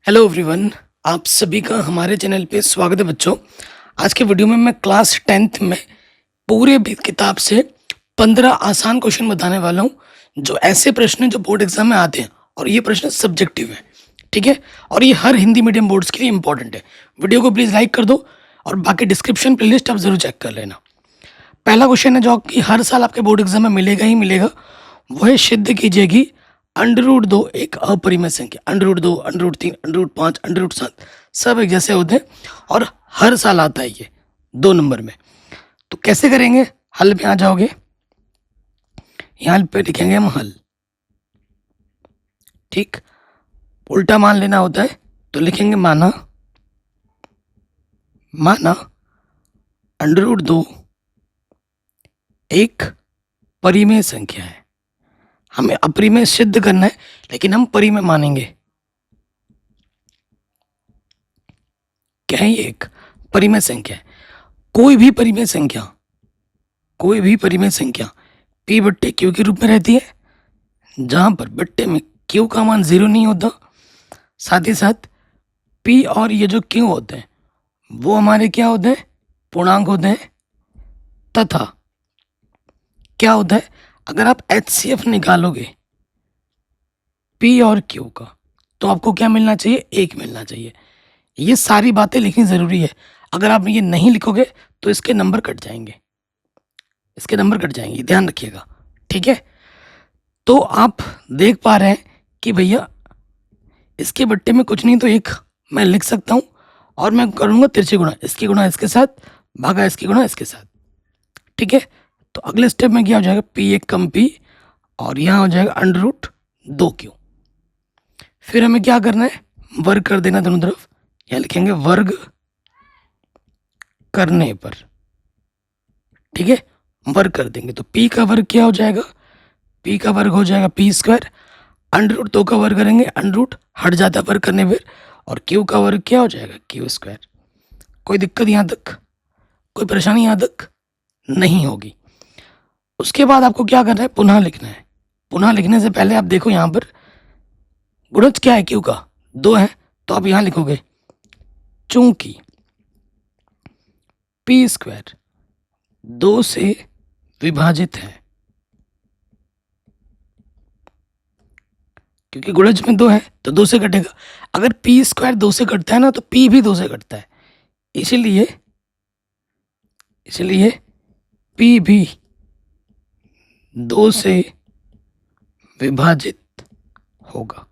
Hello everyone, आप सभी का हमारे चैनल पे स्वागत है बच्चों। आज के वीडियो में मैं क्लास 10th में पूरे भी किताब से 15 आसान क्वेश्चन बताने वाला हूँ, जो ऐसे प्रश्न हैं जो बोर्ड एग्जाम में आते हैं और ये प्रश्न सब्जेक्टिव है। ठीक है, और ये हर हिंदी मीडियम बोर्ड्स के लिए इंपॉर्टेंट है। वीडियो को प्लीज़ लाइक कर दो और बाकी डिस्क्रिप्शन प्लेलिस्ट आप ज़रूर चेक कर लेना। पहला क्वेश्चन है जो कि हर साल आपके बोर्ड एग्जाम में मिलेगा ही मिलेगा, वो है सिद्ध कीजिएगी √2 एक अपरिमेय संख्या। √2, √3, √5, √7 सब एक जैसे होते हैं और हर साल आता है ये 2 नंबर में। तो कैसे करेंगे? हल में आ जाओगे, यहाँ पे लिखेंगे हम हल। ठीक, उल्टा मान लेना होता है तो लिखेंगे माना √2 एक परिमेय संख्या है। हमें अपरिमेय सिद्ध करना है लेकिन हम परिमेय मानेंगे। क्या है? ये एक परिमेय संख्या है। कोई भी परिमेय संख्या p बट्टे q के रूप में रहती है, जहां पर बट्टे में q का मान 0 नहीं होता। साथ ही साथ p और ये जो q होते हैं वो हमारे क्या होते हैं? पूर्णांक होते हैं। तथा क्या होता है, अगर आप HCF निकालोगे P और Q का तो आपको क्या मिलना चाहिए? 1 मिलना चाहिए। ये सारी बातें लिखनी ज़रूरी है। अगर आप ये नहीं लिखोगे तो इसके नंबर कट जाएंगे, ध्यान रखिएगा। ठीक है, तो आप देख पा रहे हैं कि भैया इसके बट्टे में कुछ नहीं तो 1 मैं लिख सकता हूँ और मैं करूँगा तिरछे गुणा, इसकी गुणा इसके साथ भागा इसकी गुणा इसके साथ। ठीक है, तो अगले स्टेप में क्या हो जाएगा? P1 कम P और यहाँ हो जाएगा √2Q। फिर हमें क्या करना है? वर्ग कर देना दोनों तरफ। यहाँ लिखेंगे वर्ग करने पर। ठीक है, वर्ग कर देंगे तो P का वर्ग क्या हो जाएगा? P का वर्ग हो जाएगा P²। √2 का वर्ग करेंगे, √ हट जाता वर्ग करने पर, और Q का वर्ग क्या हो जाएगा? Q²। कोई दिक्कत यहाँ तक? कोई परेशानी यहाँ तक नहीं होगी। उसके बाद आपको क्या करना है? पुनः लिखना है। पुनः लिखने से पहले आप देखो यहाँ पर गुणज क्या है? Q का 2 है, तो आप यहाँ लिखोगे चूंकि P² 2 से विभाजित है, क्योंकि गुणज में 2 है तो 2 से कटेगा। अगर P² 2 से कटता है ना तो P भी 2 से कटता है, इसलिए P भी 2 से विभाजित होगा।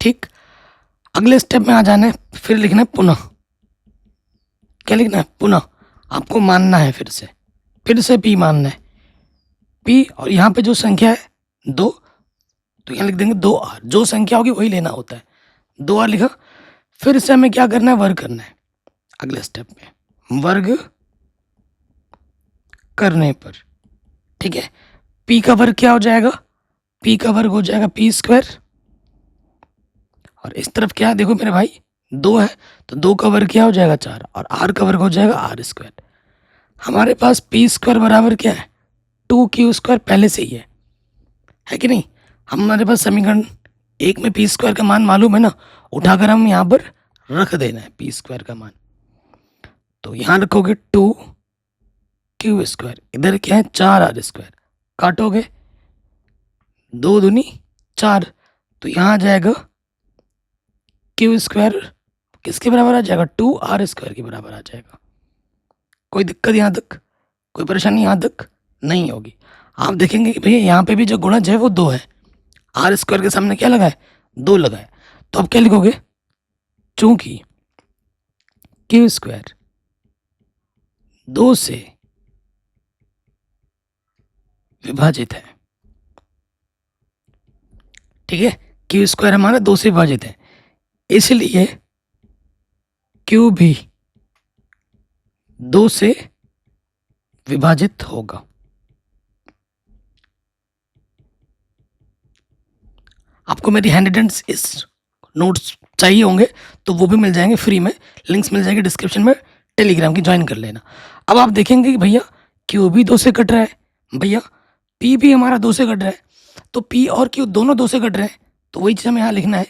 ठीक, अगले स्टेप में आ जाना है। फिर लिखना है पुनः। क्या लिखना है? पुनः। आपको मानना है फिर से P मानना है। P और यहाँ पे जो संख्या है 2, तो यहाँ लिख देंगे 2R। जो संख्या होगी वही लेना होता है। 2R लिखा। फिर से हमें क्या करना है? वर्ग करना है। अगले स्टेप में वर्ग करने पर। ठीक है, P का वर्ग क्या हो जाएगा? P का वर्ग हो जाएगा P²। और इस तरफ क्या है? देखो मेरे भाई 2 है तो 2 का वर्ग क्या हो जाएगा? 4, और R का वर्ग हो जाएगा R²। हमारे पास P² बराबर क्या है? 2Q² पहले से ही है कि नहीं? हमारे पास समीकरण 1 में P² का मान मालूम है ना, उठाकर हम यहाँ पर रख देना है P² का मान। तो यहाँ रखोगे 2Q², इधर क्या है? 4R²। काटोगे 2 दूनी 4, तो यहाँ आ जाएगा Q² किसके बराबर आ जाएगा? 2R² के बराबर आ जाएगा। कोई दिक्कत यहाँ तक? कोई परेशानी यहाँ तक नहीं होगी। आप देखेंगे कि भैया यहाँ पे भी जो गुणज है वो 2 है, R² के सामने क्या लगा है? 2 लगा है। तो अब क्या लिखोगे? चूंकि Q² 2 से विभाजित है। ठीक है, Q² हमारा 2 से विभाजित है, इसलिए Q भी 2 से विभाजित होगा। आपको मेरी हैंड रिटन्स इस नोट्स चाहिए होंगे तो वो भी मिल जाएंगे फ्री में, लिंक्स मिल जाएंगे डिस्क्रिप्शन में, टेलीग्राम की ज्वाइन कर लेना। अब आप देखेंगे कि भैया Q भी 2 से कट रहा है, भैया P भी हमारा 2 से कट रहा है, तो पी और क्यू दोनों 2 से कट रहे हैं, तो वही चीज़ हमें यहाँ लिखना है,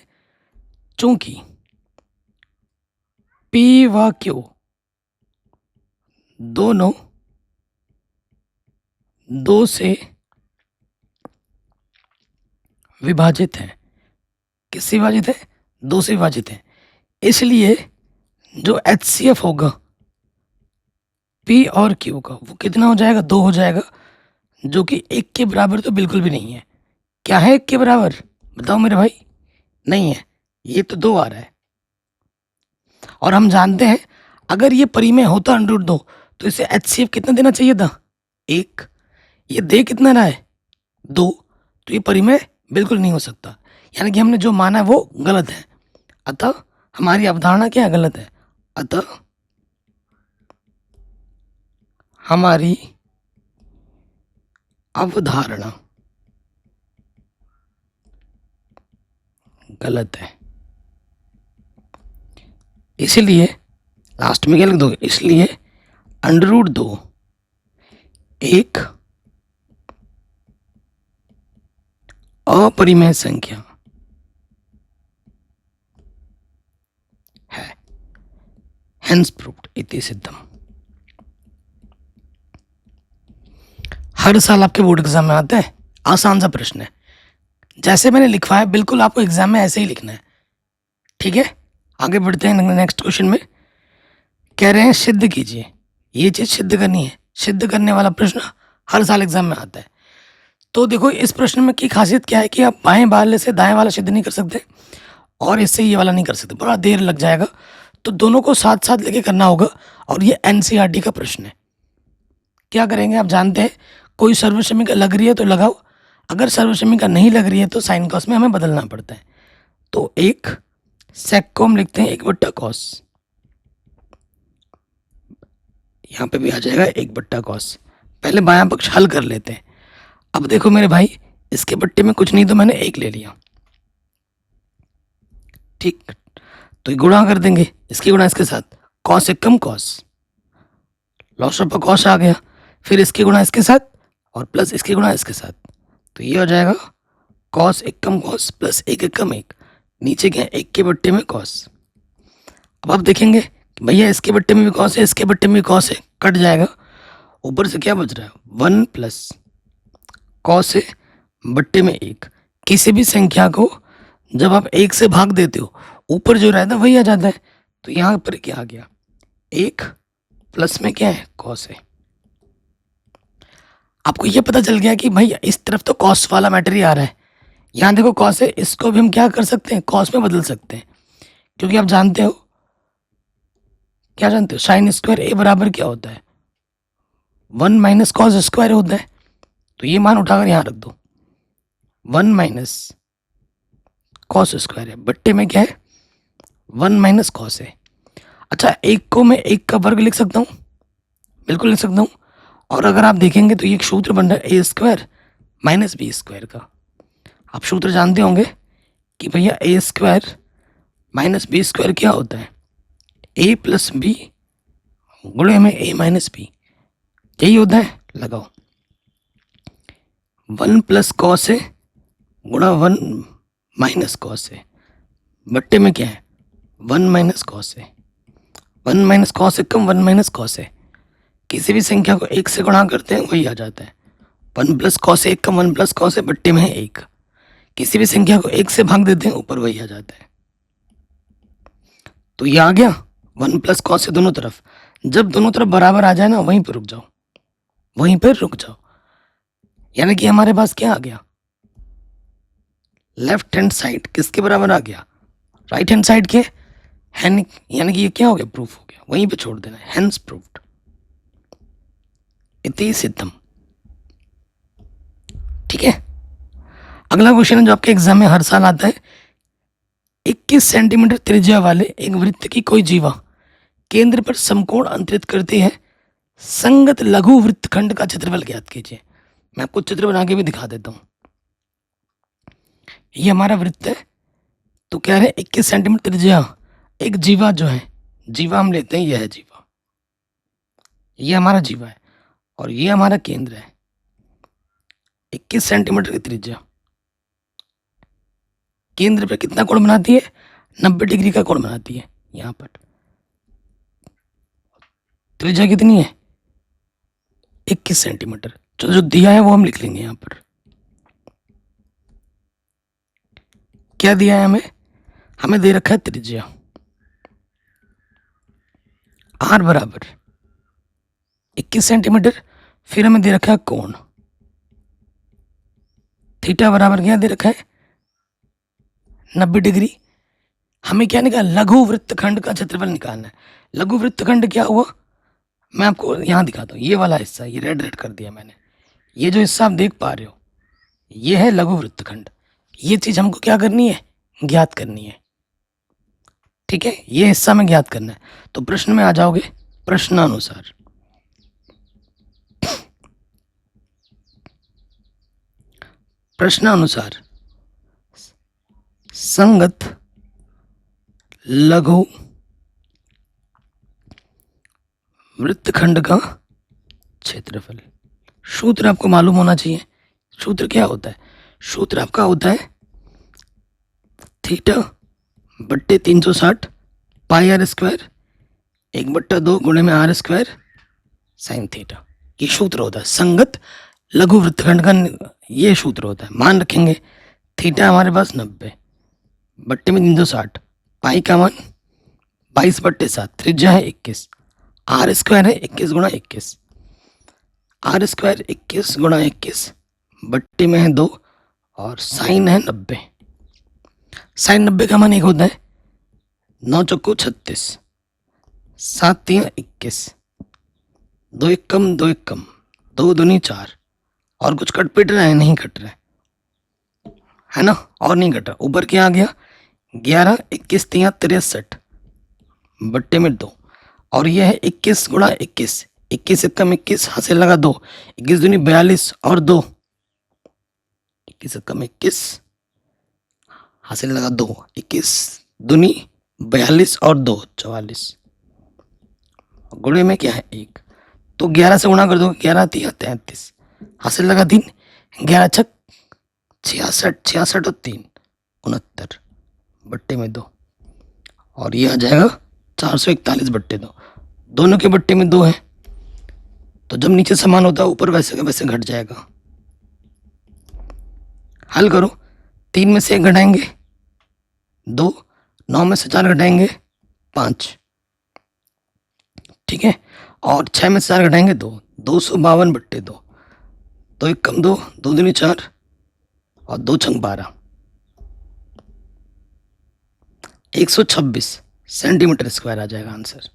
चूंकि पी व क्यू दोनों 2 से विभाजित हैं। किससे विभाजित है? 2 से विभाजित है। इसलिए जो HCF होगा P और Q का वो कितना हो जाएगा? 2 हो जाएगा, जो कि 1 के बराबर तो बिल्कुल भी नहीं है। क्या है 1 के बराबर? बताओ मेरे भाई। नहीं है, ये तो 2 आ रहा है। और हम जानते हैं अगर ये परिमेय होता √2 तो इसे HCF कितना देना चाहिए था? 1। ये दे कितना रहा है? 2। तो ये परिमेय बिल्कुल नहीं हो सकता, यानी कि हमने जो माना है वो गलत है। अतः हमारी अवधारणा क्या गलत है? अतः हमारी अवधारणा गलत है। इसलिए लास्ट में क्या लिख दोगे? इसलिए √2 एक अपरिमेय संख्या है। हेंस प्रूव्ड इति सिद्धम। हर साल आपके बोर्ड एग्जाम में आता है, आसान सा प्रश्न है, जैसे मैंने लिखवाया बिल्कुल आपको एग्जाम में ऐसे ही लिखना है। ठीक है, आगे बढ़ते हैं नेक्स्ट क्वेश्चन में। कह रहे हैं सिद्ध कीजिए, ये चीज सिद्ध करनी है। सिद्ध करने वाला प्रश्न हर साल एग्जाम में आता है। तो देखो इस प्रश्न में की खासियत क्या है कि आप बाएं वाले से दाएं वाला सिद्ध नहीं कर सकते और इससे ये वाला नहीं कर सकते, बड़ा देर लग जाएगा। तो दोनों को साथ साथ लेके करना होगा, और ये NCERT का प्रश्न है। क्या करेंगे आप जानते हैं, कोई सर्वसमीका लग रही है तो लगाओ, अगर सर्वसमीका नहीं लग रही है तो साइन कॉस में हमें बदलना पड़ता है। तो एक सेक को हम लिखते हैं 1/cos, यहाँ पे भी आ जाएगा 1/cos। पहले बायां पक्ष हल कर लेते हैं। अब देखो मेरे भाई, इसके बट्टे में कुछ नहीं तो मैंने 1 ले लिया, ठीक, तो ये गुणा कर देंगे, इसकी गुणा इसके साथ, cos 1 come cos, loss of cos आ गया, फिर इसकी गुणा इसके साथ और प्लस इसकी गुणा इसके साथ, तो ये हो जाएगा cos 1 कम cos प्लस 1 1 कम 1, नीचे क्या 1 के बट्टे में cos। अब आप देखेंगे भैया इसके बट्टे में भी cos है, इसके बट्टे में भी cos है, कट जाएगा, ऊपर से क्या बच रहा है 1 प्लस cos है बट्टे में 1। किसी भी संख्या को जब आप 1 से भाग देते हो ऊपर जो रहता है वही आ जाता है, तो यहाँ पर क्या आ गया 1 प्लस में क्या है cos है। आपको ये पता चल गया कि भाई इस तरफ तो cos वाला मैटर ही आ रहा है, यहाँ देखो cos है, इसको भी हम क्या कर सकते हैं cos में बदल सकते हैं, क्योंकि आप जानते हो, क्या जानते हो, साइन स्क्वायर ए बराबर क्या होता है 1 माइनस cos स्क्वायर होता है। तो ये मान उठाकर यहाँ रख दो, 1 माइनस cos स्क्वायर है, बट्टे में क्या है 1 माइनस cos है। अच्छा, एक को मैं 1 का वर्ग लिख सकता हूँ, बिल्कुल लिख सकता हूँ। और अगर आप देखेंगे तो ये एक सूत्र बन रहा है a² माइनस b² का। आप सूत्र जानते होंगे कि भैया a² माइनस b² क्या होता है, a प्लस बी गुणे में a माइनस बी, यही होता है। लगाओ 1 प्लस cos है गुणा 1 माइनस cos है, बट्टे में क्या है 1 माइनस cos है, 1 माइनस cos है कम 1 माइनस cos है। किसी भी संख्या को 1 से गुणा करते हैं वही आ जाता है, 1 प्लस cos है कम 1 प्लस cos है, बट्टे में है 1। किसी भी संख्या को 1 से भाग देते हैं ऊपर वही आ जाता है। तो ये आ गया 1 प्लस cos है दोनों तरफ। जब दोनों तरफ बराबर आ जाए ना वहीं पर रुक जाओ, वहीं पर रुक जाओ, यानी कि हमारे पास क्या आ गया, लेफ्ट हैंड साइड किसके बराबर आ गया, राइट हैंड साइड के, यानी कि ये क्या हो गया, प्रूफ हो गया, वहीं पे छोड़ देना है, हेंस प्रूव्ड इति सिद्धम। ठीक है, अगला क्वेश्चन है जो आपके एग्जाम में हर साल आता है। 21 सेंटीमीटर त्रिज्या वाले एक वृत्त की कोई जीवा केंद्र पर समकोण अंतरित करती है, संगत लघु वृत्तखंड का क्षेत्रफल ज्ञात कीजिए। मैं आपको चित्र बना के भी दिखा देता हूं। ये हमारा वृत्त है, तो क्या है 21 सेंटीमीटर त्रिज्या, एक जीवा जो है, जीवा हम लेते हैं, यह है जीवा, ये हमारा जीवा है और ये हमारा केंद्र है। 21 सेंटीमीटर की त्रिज्या, केंद्र पे कितना कोण बनाती है, 90 डिग्री का कोण बनाती है। यहाँ पर त्रिज्या कितनी है, 21 सेंटीमीटर। जो दिया है वो हम लिख लेंगे। यहाँ पर क्या दिया है हमें दे रखा है त्रिज्या r बराबर 21 सेंटीमीटर, फिर हमें दे रखा है कोण थीटा बराबर क्या दे रखा है, 90 डिग्री। हमें क्या निकालना, लघु वृत्तखंड का क्षेत्रफल निकालना है। लघु वृत्तखंड क्या हुआ, मैं आपको यहाँ दिखाता हूँ। ये वाला हिस्सा, ये रेड रेड कर दिया मैंने, ये जो हिस्सा आप देख पा रहे हो ये है लघु वृत्तखंड। ये चीज हमको क्या करनी है, ज्ञात करनी है। ठीक है, ये हिस्सा में ज्ञात करना है। तो प्रश्न में आ जाओगे, प्रश्नानुसार संगत लघु वृत्तखंड का क्षेत्रफल। सूत्र आपको मालूम होना चाहिए। सूत्र क्या होता है, सूत्र आपका होता है थीटा बट्टे 360 पाई आर स्क्वायर 1/2 गुणे में आर स्क्वायर साइन थीटा। ये सूत्र होता है संगत लघु वृत्तखंड का, ये सूत्र होता है। मान रखेंगे थीटा हमारे पास 90 बट्टे में 360, पाई का मान 22/7, त्रिज्या है 21, आर स्क्वायर है 21 गुणा 21, आर स्क्वायर 21 गुणा 21 बट्टे में है 2 और साइन है 90। साइन 90 का मान एक होता है 9 चौको 36, 7 3 21, 2 1 कम 2 1 कम, 2 दूनी 4, और कुछ कट पिट रहा है, नहीं कट रहा है ना, और नहीं कट रहा। ऊपर क्या आ गया 11 21 3 63 बट्टे में 2, और यह है 21 गुणा 21, 21 से कम 21 हासिल लगा 2, 21 दूनी 42 और 2, 21 से कम 21 हासिल लगा 2, 21 दूनी 42 और 2 44, गुणे में क्या है 1, तो 11 से गुणा कर दो, 11 3 33 हासिल लगा 3, 11 छक 66, 66 और 3 69 बट्टे में 2, और ये आ जाएगा 441 बट्टे 2। दोनों के बट्टे में 2 है, तो जब नीचे समान होता है ऊपर वैसे का वैसे घट जाएगा। हल करो, 3 में से 1 घटाएंगे 2, 9 में से 4 घटाएंगे 5, ठीक है, और 6 में से 4 घटाएंगे 2, 252 बट्टे 2, 2 1 कम 2, 2 दूनी 4 और 2 छंग 12, 126 सेंटीमीटर स्क्वायर आ जाएगा आंसर।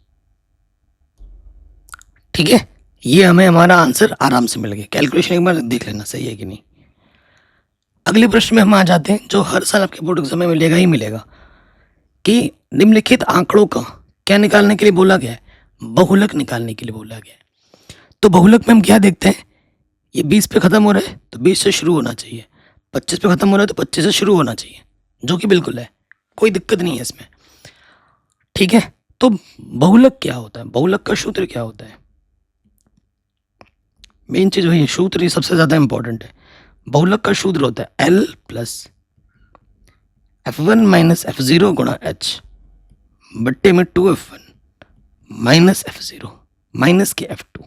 ठीक है, ये हमें हमारा आंसर आराम से मिल गया। कैलकुलेशन एक बार देख लेना सही है कि नहीं। अगले प्रश्न में हम आ जाते हैं, जो हर साल आपके बोर्ड एग्जाम में मिलेगा ही मिलेगा, कि निम्नलिखित आंकड़ों का क्या निकालने के लिए बोला गया है, बहुलक निकालने के लिए बोला गया है। तो बहुलक में हम क्या देखते हैं, ये 20 पे खत्म हो रहा है तो 20 से शुरू होना चाहिए, 25 पे खत्म हो रहा है तो 25 से शुरू होना चाहिए, जो कि बिल्कुल है, कोई दिक्कत नहीं है इसमें। ठीक है, तो बहुलक क्या होता है, बहुलक का सूत्र क्या होता है, मेन चीज वही है, सूत्र ही सबसे ज्यादा इंपॉर्टेंट है। बहुलक का सूत्र होता है L plus F1 minus F0 गुणा H बट्टे में 2F1 माइनस F0 माइनस के F2।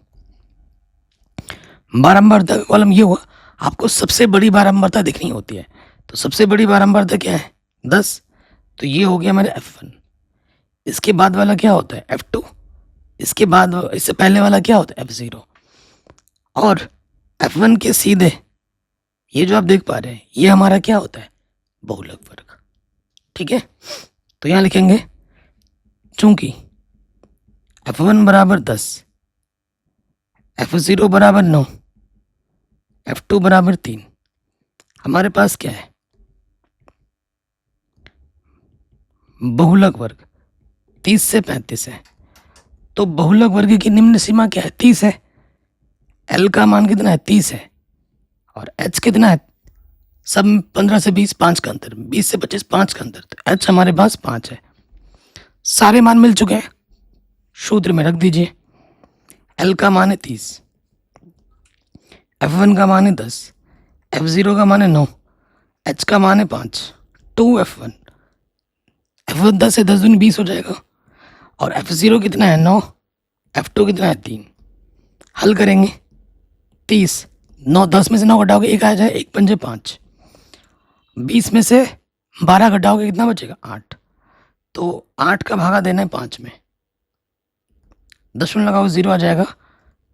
बारंबारता का कॉलम ये हुआ, आपको सबसे बड़ी बारंबारता दिखनी होती है, तो सबसे बड़ी बारंबारता क्या है 10, तो ये हो गया मेरा F1। इसके बाद वाला क्या होता है F2, इसके बाद इससे पहले वाला क्या होता है F0, और F1 के सीधे ये जो आप देख पा रहे हैं ये हमारा क्या होता है बहुलक वर्ग। ठीक है, तो यहां लिखेंगे चूंकि F1 बराबर 10, F0 बराबर 9, F2 बराबर 3, हमारे पास क्या है बहुलक वर्ग 30 से 35 है। तो बहुलक वर्ग की निम्न सीमा क्या है 30 है, L का मान कितना है 30 है, और H कितना है, सब 15 से 20 5 का अंतर, 20 से 25 5 का अंतर, तो H हमारे पास 5 है। सारे मान मिल चुके हैं, सूत्र में रख दीजिए। L का मान है 30, F1 का मान है 10, F0 का मान है 9, H का मान है 5, 2f1, f1 10 है, 10 दूनी 20 हो जाएगा। और f0 कितना है 9, f2 कितना है 3। हल करेंगे 30, 9 10 में से 9 घटाओगे 1 आ जाए, 1 पंजे 5, 20 में से 12 घटाओगे कितना बचेगा 8। तो 8 का भागा देना है 5 में, दशमलव लगाओ 0 आ जाएगा।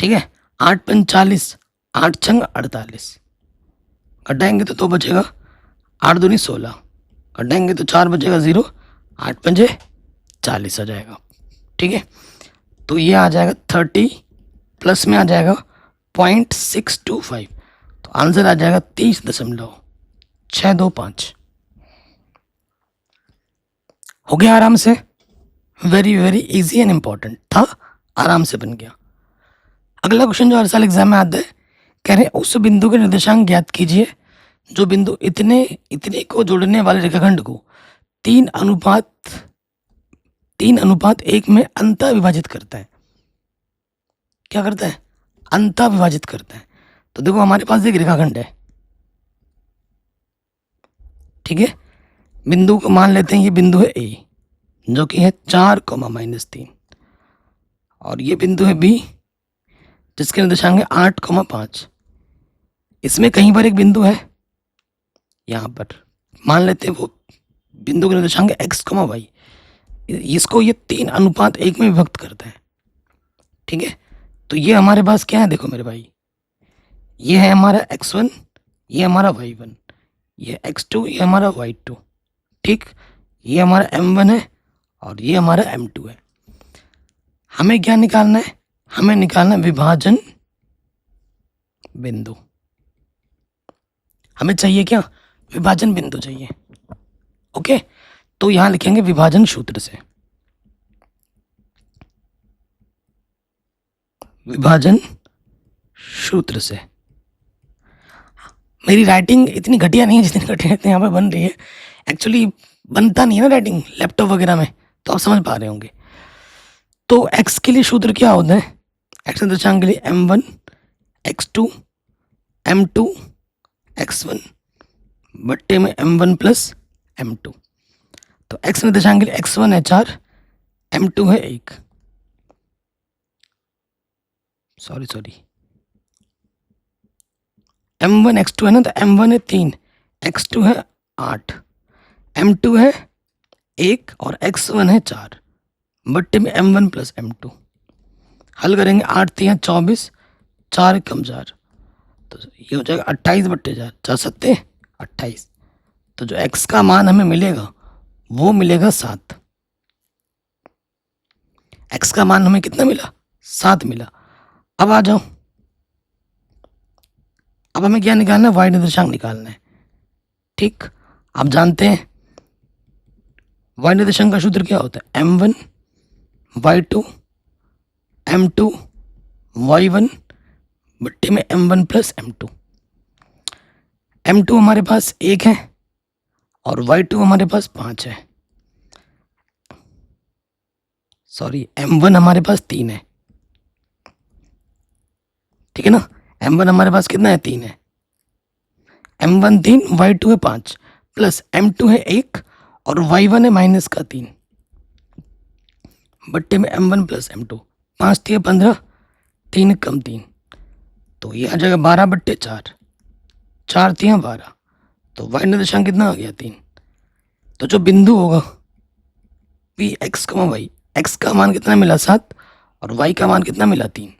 ठीक है, 8 पंच 40, 8 छंग 48, घटाएंगे तो 2 बचेगा, 8 दूनी 16, घटाएंगे तो 4 बचेगा 0, 8 पंजे 40 आ जाएगा। ठीक है, तो ये आ जाएगा 30 प्लस में आ जाएगा 0.625, तो आंसर आ जाएगा 30.625। हो गया आराम से, very very easy and important था, आराम से बन गया। अगला क्वेश्चन जो हर साल एग्जाम में आता है, कह रहे हैं उस बिंदु के निर्देशांक ज्ञात कीजिए जो बिंदु इतने इतने को जोड़ने वाले रेखाखंड को 3:1 में अंतः विभाजित करता है। क्या करता है? अंतः विभाजित करता है। तो देखो हमारे पास एक रेखाखंड है, ठीक है, बिंदु को मान लेते हैं, ये बिंदु है ए जो कि है 4,-3, और ये बिंदु है बी जिसके निर्देशांक है 8,5। इसमें कहीं पर एक बिंदु है, यहाँ पर मान लेते हैं वो बिंदु का निर्देशांक है x, y। इसको ये 3:1 में विभक्त करता है। ठीक है, तो ये हमारे पास क्या है, देखो मेरे भाई, ये है हमारा x1, ये हमारा y1, ये x2, ये हमारा y2। ठीक, ये हमारा m1 है और ये हमारा m2 है। हमें क्या निकालना है? हमें निकालना है विभाजन बिंदु। हमें चाहिए क्या? विभाजन बिंदु चाहिए। ओके, तो यहां लिखेंगे विभाजन सूत्र से, विभाजन सूत्र से। मेरी राइटिंग इतनी घटिया नहीं है जितनी घटिया यहाँ पे बन रही है। एक्चुअली बनता नहीं है ना राइटिंग लैपटॉप वगैरह में, तो आप समझ पा रहे होंगे। तो x के लिए सूत्र क्या होता है? x निर्देशांक के लिए m1 x2 m2 x1 बट्टे में m1 प्लस m2। तो x निर्देशांक के लिए x1 है 4, m2 है 1, सॉरी m1 x2 है ना, तो m1 है 3, x2 है 8, m2 है 1 और x1 है 4 बट्टे में m1 प्लस m2। हल करेंगे 8 3 24, 4 कम 4, तो ये हो जाएगा 28/4, 4 सत्ते 28। तो जो x का मान हमें मिलेगा वो मिलेगा 7। x का मान हमें कितना मिला? 7 मिला। अब आ जाओ, अब हमें क्या निकालना है? y निर्देशांक निकालना है। ठीक, आप जानते हैं y निर्देशांक का सूत्र क्या होता है? m1 y2 m2 y1 बट्टे में m1 प्लस m2। m2 हमारे पास 1 है और y2 हमारे पास 5 है, सॉरी m1 हमारे पास 3 है। ठीक है ना, m1 हमारे पास कितना है? 3 है। m1 3, y2 है 5 प्लस m2 है 1 और y1 है -3 बट्टे में m1 प्लस m2। 5 3 15, 3 कम 3, तो ये आ जाएगा 12/4, 4 3 12। तो y निर्देशांक कितना आ गया? 3। तो जो बिंदु होगा पी x, y, x का मान कितना मिला? 7 और y का मान कितना मिला? 3।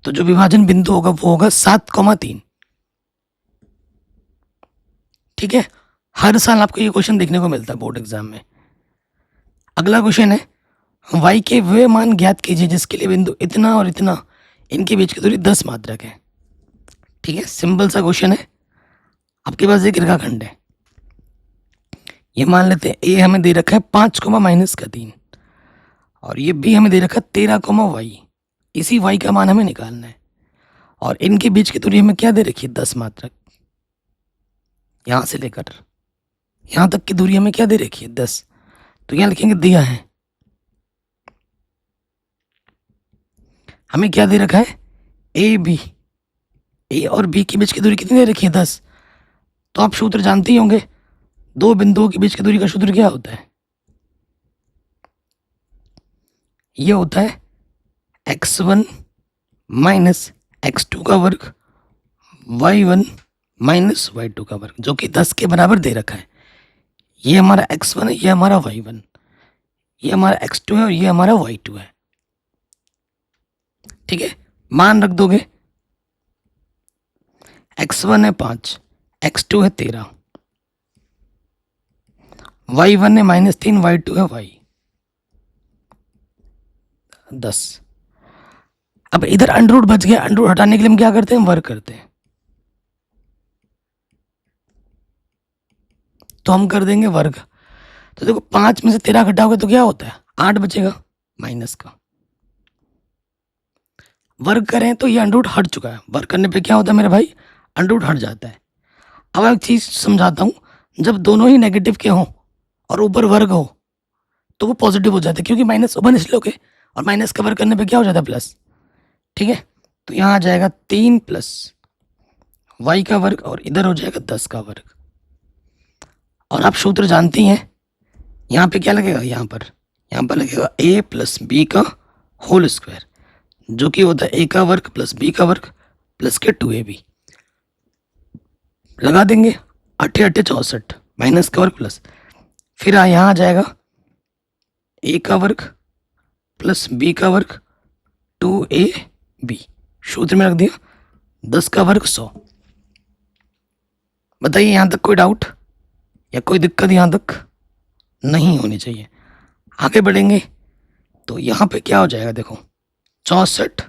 तो जो विभाजन बिंदु होगा वो होगा 7,3। ठीक है, हर साल आपको ये क्वेश्चन देखने को मिलता है बोर्ड एग्जाम में। अगला क्वेश्चन है y के वे मान ज्ञात कीजिए जिसके लिए बिंदु इतना और इतना इनके बीच की दूरी 10 मात्रक है। ठीक है, सिंपल सा क्वेश्चन है। आपके पास एक रेखाखंड है, ये मान लेते हैं ए हमें दे रखा है 5,-3 और ये बी हमें दे रखा है 13,y। इसी y का मान हमें निकालना है और इनके बीच की दूरी हमें क्या दे रखी है? 10 मात्रक। यहां से लेकर यहां तक की दूरी हमें क्या दे रखी है? 10। तो यहां लिखेंगे दिया है। हमें क्या दे रखा है? ए और बी के बीच की दूरी कितनी दे रखी है? 10। तो आप सूत्र जानते ही होंगे, दो बिंदुओं के बीच की दूरी का सूत्र क्या होता है? ये होता है x1 माइनस x2 का वर्ग y1 माइनस y2 का वर्ग, जो कि 10 के बराबर दे रखा है। ये हमारा x1 है, ये हमारा y1, ये हमारा x2 है और ये हमारा y2 है। ठीक है, मान रख दोगे। x1 है 5, x2 है 13, y1 है -3, y2 है y 10। अब इधर अंडर बच गया, अंडर हटाने के लिए हम क्या करते हैं? वर्ग करते हैं। तो हम कर देंगे वर्ग। तो देखो 5 में से 13 घटाओगे तो क्या होता है? 8 बचेगा माइनस का। वर्ग करें तो ये अंडर हट चुका है। वर्ग करने पे क्या होता है मेरे भाई? अंडर हट जाता है। अब एक चीज समझाता हूँ, जब दोनों ही नेगेटिव के हों और ऊपर वर्ग हो तो वो पॉजिटिव हो जाता है, क्योंकि माइनस ऊपर इसलिए के और माइनस का वर्ग करने पे क्या हो जाता है? प्लस। ठीक है, तो यहाँ आ जाएगा 3 प्लस वाई का वर्ग और इधर हो जाएगा 10 का वर्ग। और आप सूत्र जानती हैं, यहाँ पे क्या लगेगा? यहाँ पर लगेगा a प्लस बी का होल स्क्वायर, जो कि होता है a का वर्ग प्लस b का वर्ग प्लस के 2ab। लगा देंगे 8 8 64 माइनस का वर्ग प्लस, फिर यहाँ आ जाएगा a का वर्ग प्लस b का वर्ग 2ab, सूत्र में रख दिया 10 का वर्ग 100। बताइए यहाँ तक कोई डाउट या कोई दिक्कत यहाँ तक नहीं होनी चाहिए। आगे बढ़ेंगे तो यहाँ पे क्या हो जाएगा? देखो 64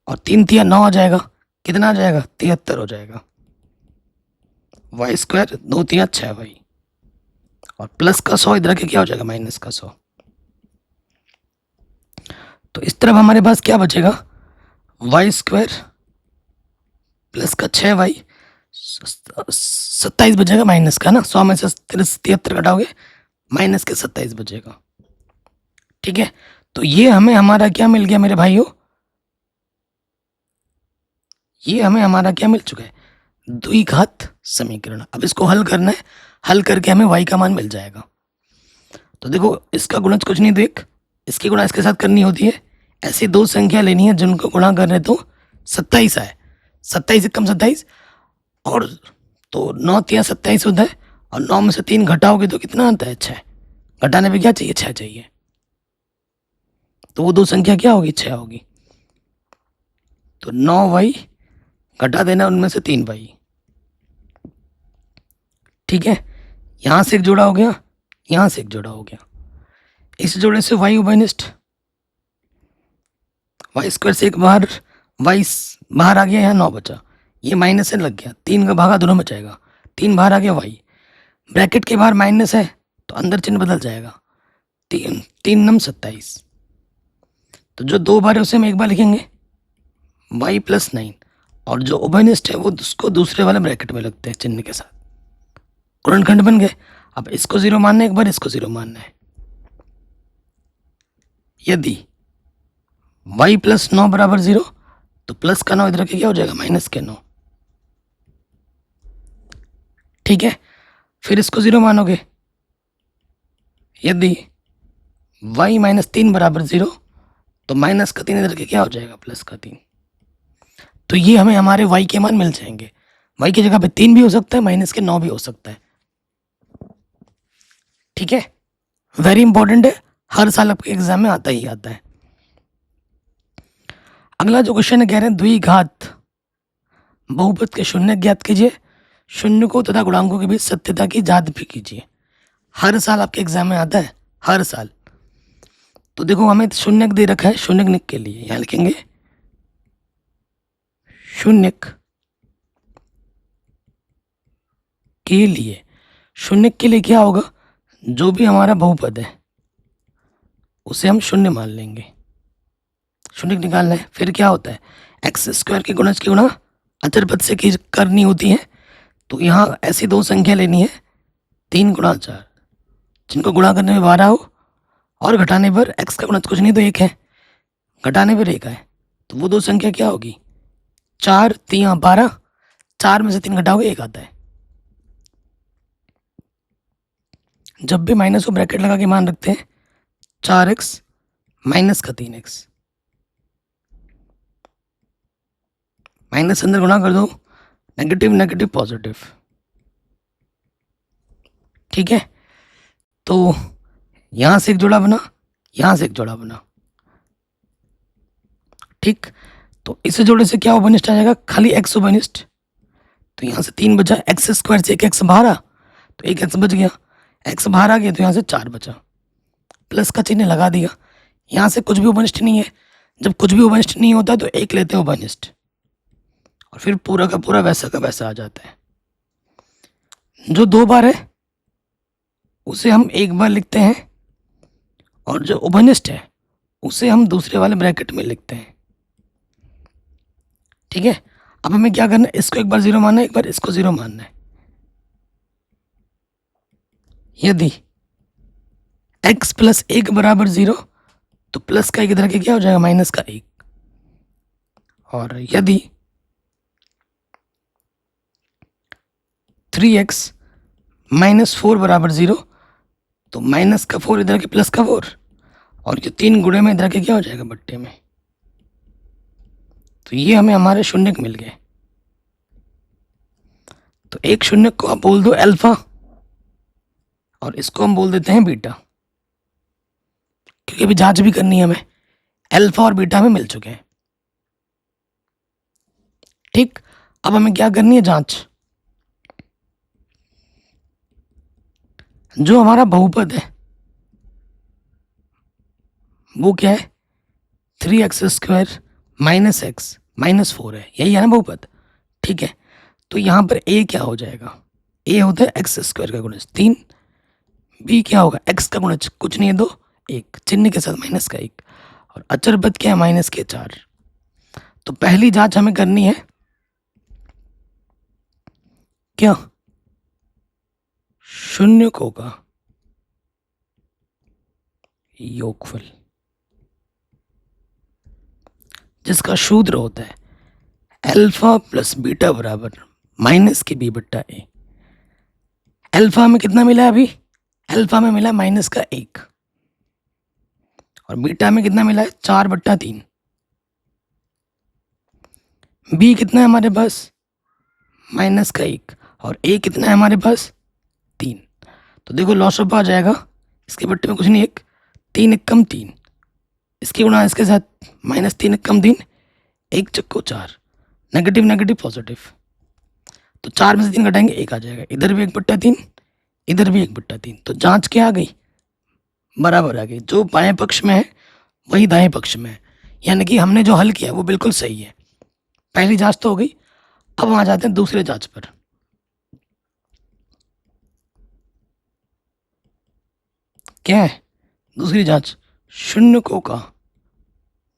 और 3 तिया 9 आ जाएगा। कितना आ जाएगा? 73 हो जाएगा। वाई स्क्वायर 2 तिया 6 वाई और प्लस का 100 इधर के क्या हो जाएगा? माइनस का 100। तो इस तरफ हमारे पास क्या बचेगा? वाई स्क्वायर प्लस का 6 वाई 27 बचेगा माइनस का ना। 100 में से 73 घटाओगे माइनस के 27 बचेगा। ठीक है, तो ये हमें हमारा क्या मिल गया मेरे भाइयों? ये हमें हमारा क्या मिल चुका है? द्विघात समीकरण। अब इसको हल करना है, हल करके हमें y का मान मिल जाएगा। तो देखो इसका गुणज कुछ नहीं, देख इसकी गुणा इसके साथ करनी होती है। ऐसी दो संख्या लेनी है जिनको गुणा करने तो 27 आए। 27 कम 27 और तो 9 तिया 27 होता है और 9 में से 3 घटाओगे तो कितना आता है? 6। घटाने पे क्या चाहिए? 6 चाहिए। तो वो दो संख्या क्या होगी? 6 होगी। तो 9y घटा देना उनमें से 3y। ठीक है, यहां से एक जोड़ा हो गया, यहां से एक जोड़ा हो गया। इस जोड़े से y उभयनिष्ठ, वाई स्क्वायर से एक बाहर y बाहर आ गया, यहाँ 9 बचा, ये माइनस से लग गया, 3 का भागा दोनों में जाएगा, 3 बाहर आ गया y, ब्रैकेट के बाहर माइनस है तो अंदर चिन्ह बदल जाएगा, 3 नम 27। तो जो 2 बार है उसे हम एक बार लिखेंगे y प्लस 9 और जो उभयनिष्ठ है वो उसको दूसरे वाले ब्रैकेट में लगते हैं चिन्ह के साथ। गुणनखंड बन गए। अब इसको 0 मानना है, एक बार इसको 0 मानना है। यदि y प्लस 9 बराबर 0 तो प्लस का 9 इधर के क्या हो जाएगा? माइनस के 9। ठीक है, फिर इसको 0 मानोगे। यदि y माइनस 3 बराबर 0 तो माइनस का 3 इधर के क्या हो जाएगा? प्लस का 3। तो ये हमें हमारे y के मान मिल जाएंगे। y की जगह पे 3 भी हो सकता है, माइनस के 9 भी हो सकता है। ठीक है, वेरी इंपॉर्टेंट है, हर साल आपके एग्जाम में आता ही आता है। अगला जो क्वेश्चन है, कह रहे हैं द्विघात बहुपद के शून्य ज्ञात कीजिए, शून्य को तथा गुणांकों के बीच सत्यता की जांच भी कीजिए। हर साल आपके एग्जाम में आता है, हर साल। तो देखो हमें शून्यक दे रखा है, शून्यक के लिए यहां लिखेंगे शून्यक के लिए। शून्यक के लिए क्या होगा? जो भी हमारा बहुपद है उसे हम शून्य मान लेंगे। शून्य निकालना है, फिर क्या होता है? एक्स स्क्वायर के गुणज की गुणा अचर पद से करनी होती है। तो यहाँ ऐसी दो संख्या लेनी है 3 गुणा 4, जिनको गुणा करने में 12 हो और घटाने पर एक्स का गुणज कुछ नहीं तो 1 है, घटाने पर 1 है। तो वो दो संख्या क्या होगी? 4 3 12, 4 में से 3 घटाओगे 1 आता है। जब भी माइनस को ब्रैकेट लगा के मान रखते हैं 4x माइनस का 3x, माइनस अंदर गुणा कर दो, नेगेटिव नेगेटिव पॉजिटिव। ठीक है, तो यहां से एक जोड़ा बना, यहां से एक जोड़ा बना। ठीक, तो इस जोड़े से क्या ओबनिस्ट आ जाएगा, खाली x ओबनिस्ट। तो यहां से 3 बचा, एक्स स्क्वायर से एक x बाहर आ तो एक x बच गया, x बाहर आ गया तो यहां से 4 बचा, प्लस का चिन्ह लगा दिया। यहां से कुछ भी ओबनिस्ट नहीं है, जब कुछ भी ओबनिस्ट नहीं होता तो एक लेते हैं ओबनिस्ट, और फिर पूरा का पूरा वैसा का वैसा आ जाता है। जो 2 बार है उसे हम एक बार लिखते हैं, और जो ओबनिस्ट है उसे हम दूसरे वाले ब्रैकेट में लिखते हैं। ठीक है, अब हमें क्या करना है, इसको एक बार 0 मानना है, एक बार इसको 0 मानना है। यदि x प्लस 1 बराबर 0 तो प्लस का 1 इधर के क्या हो जाएगा, माइनस का 1। और यदि 3x माइनस 4 बराबर 0 तो माइनस का 4 इधर के प्लस का 4, और ये 3 गुणे में इधर के क्या हो जाएगा, बट्टे में। तो ये हमें हमारे शून्यक मिल गए। तो एक शून्यक को आप बोल दो अल्फा, और इसको हम बोल देते हैं बीटा, क्योंकि अभी जांच भी करनी है हमें। अल्फा और बीटा हमें मिल चुके हैं। ठीक, अब हमें क्या करनी है, जांच। जो हमारा बहुपद है वो क्या है, 3x square minus x minus 4 है, यही है ना बहुपद। ठीक है, तो यहाँ पर a क्या हो जाएगा, a होता है एक्स स्क्वायर का गुणज 3, b क्या होगा, x का गुणज कुछ नहीं है 2, 1 चिन्ह के साथ माइनस का 1, और अचर पद क्या है, माइनस के 4। तो पहली जांच हमें करनी है क्या, शून्यकों का योगफल, जिसका सूत्र होता है अल्फा प्लस बीटा बराबर माइनस के b बट्टा a। अल्फा में कितना मिला है अभी, अल्फा में मिला माइनस का 1, और बीटा में कितना मिला है 4 बट्टा 3। बी कितना है हमारे पास, माइनस का 1, और a कितना है हमारे पास 3। तो देखो लॉस ऑफ आ जाएगा, इसके बट्टे में कुछ नहीं, 1 3 1 कम 3, इसके गुणा इसके साथ माइनस 3 1 कम 3, 1 चक्को 4, नेगेटिव नेगेटिव पॉजिटिव। तो 4 में से 3 घटाएंगे 1 आ जाएगा, इधर भी 1 बट्टा 3, इधर भी 1 बट्टा 3। तो जांच क्या आ गई, बराबर आ गई। जो बाएं पक्ष में है वही दाएं पक्ष में है, यानी कि हमने जो हल किया वो बिल्कुल सही है। पहली जांच तो हो गई, अब हम आ जाते हैं दूसरे जांच पर। क्या है दूसरी जांच, शून्यकों का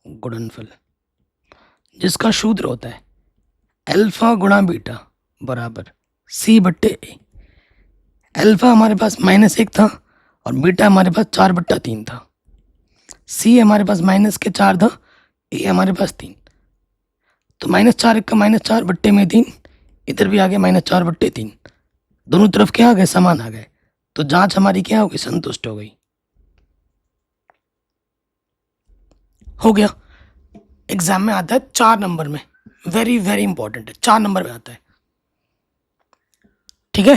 गुणनफल, जिसका सूत्र होता है अल्फा गुणा बीटा बराबर c बट्टे a। अल्फा हमारे पास माइनस 1 था और बीटा हमारे पास 4 बट्टा 3 था, c हमारे पास माइनस के 4 था, a हमारे पास 3। तो माइनस 4 1 का माइनस 4 बट्टे में 3, इधर भी आ गया माइनस 4 बट्टे 3, दोनों तरफ क्या आ गए, समान आ गए। तो जांच हमारी क्या हो गई, संतुष्ट हो गई। हो गया। एग्जाम में आता है 4 नंबर में, वेरी वेरी इंपॉर्टेंट है, 4 नंबर में आता है। ठीक है,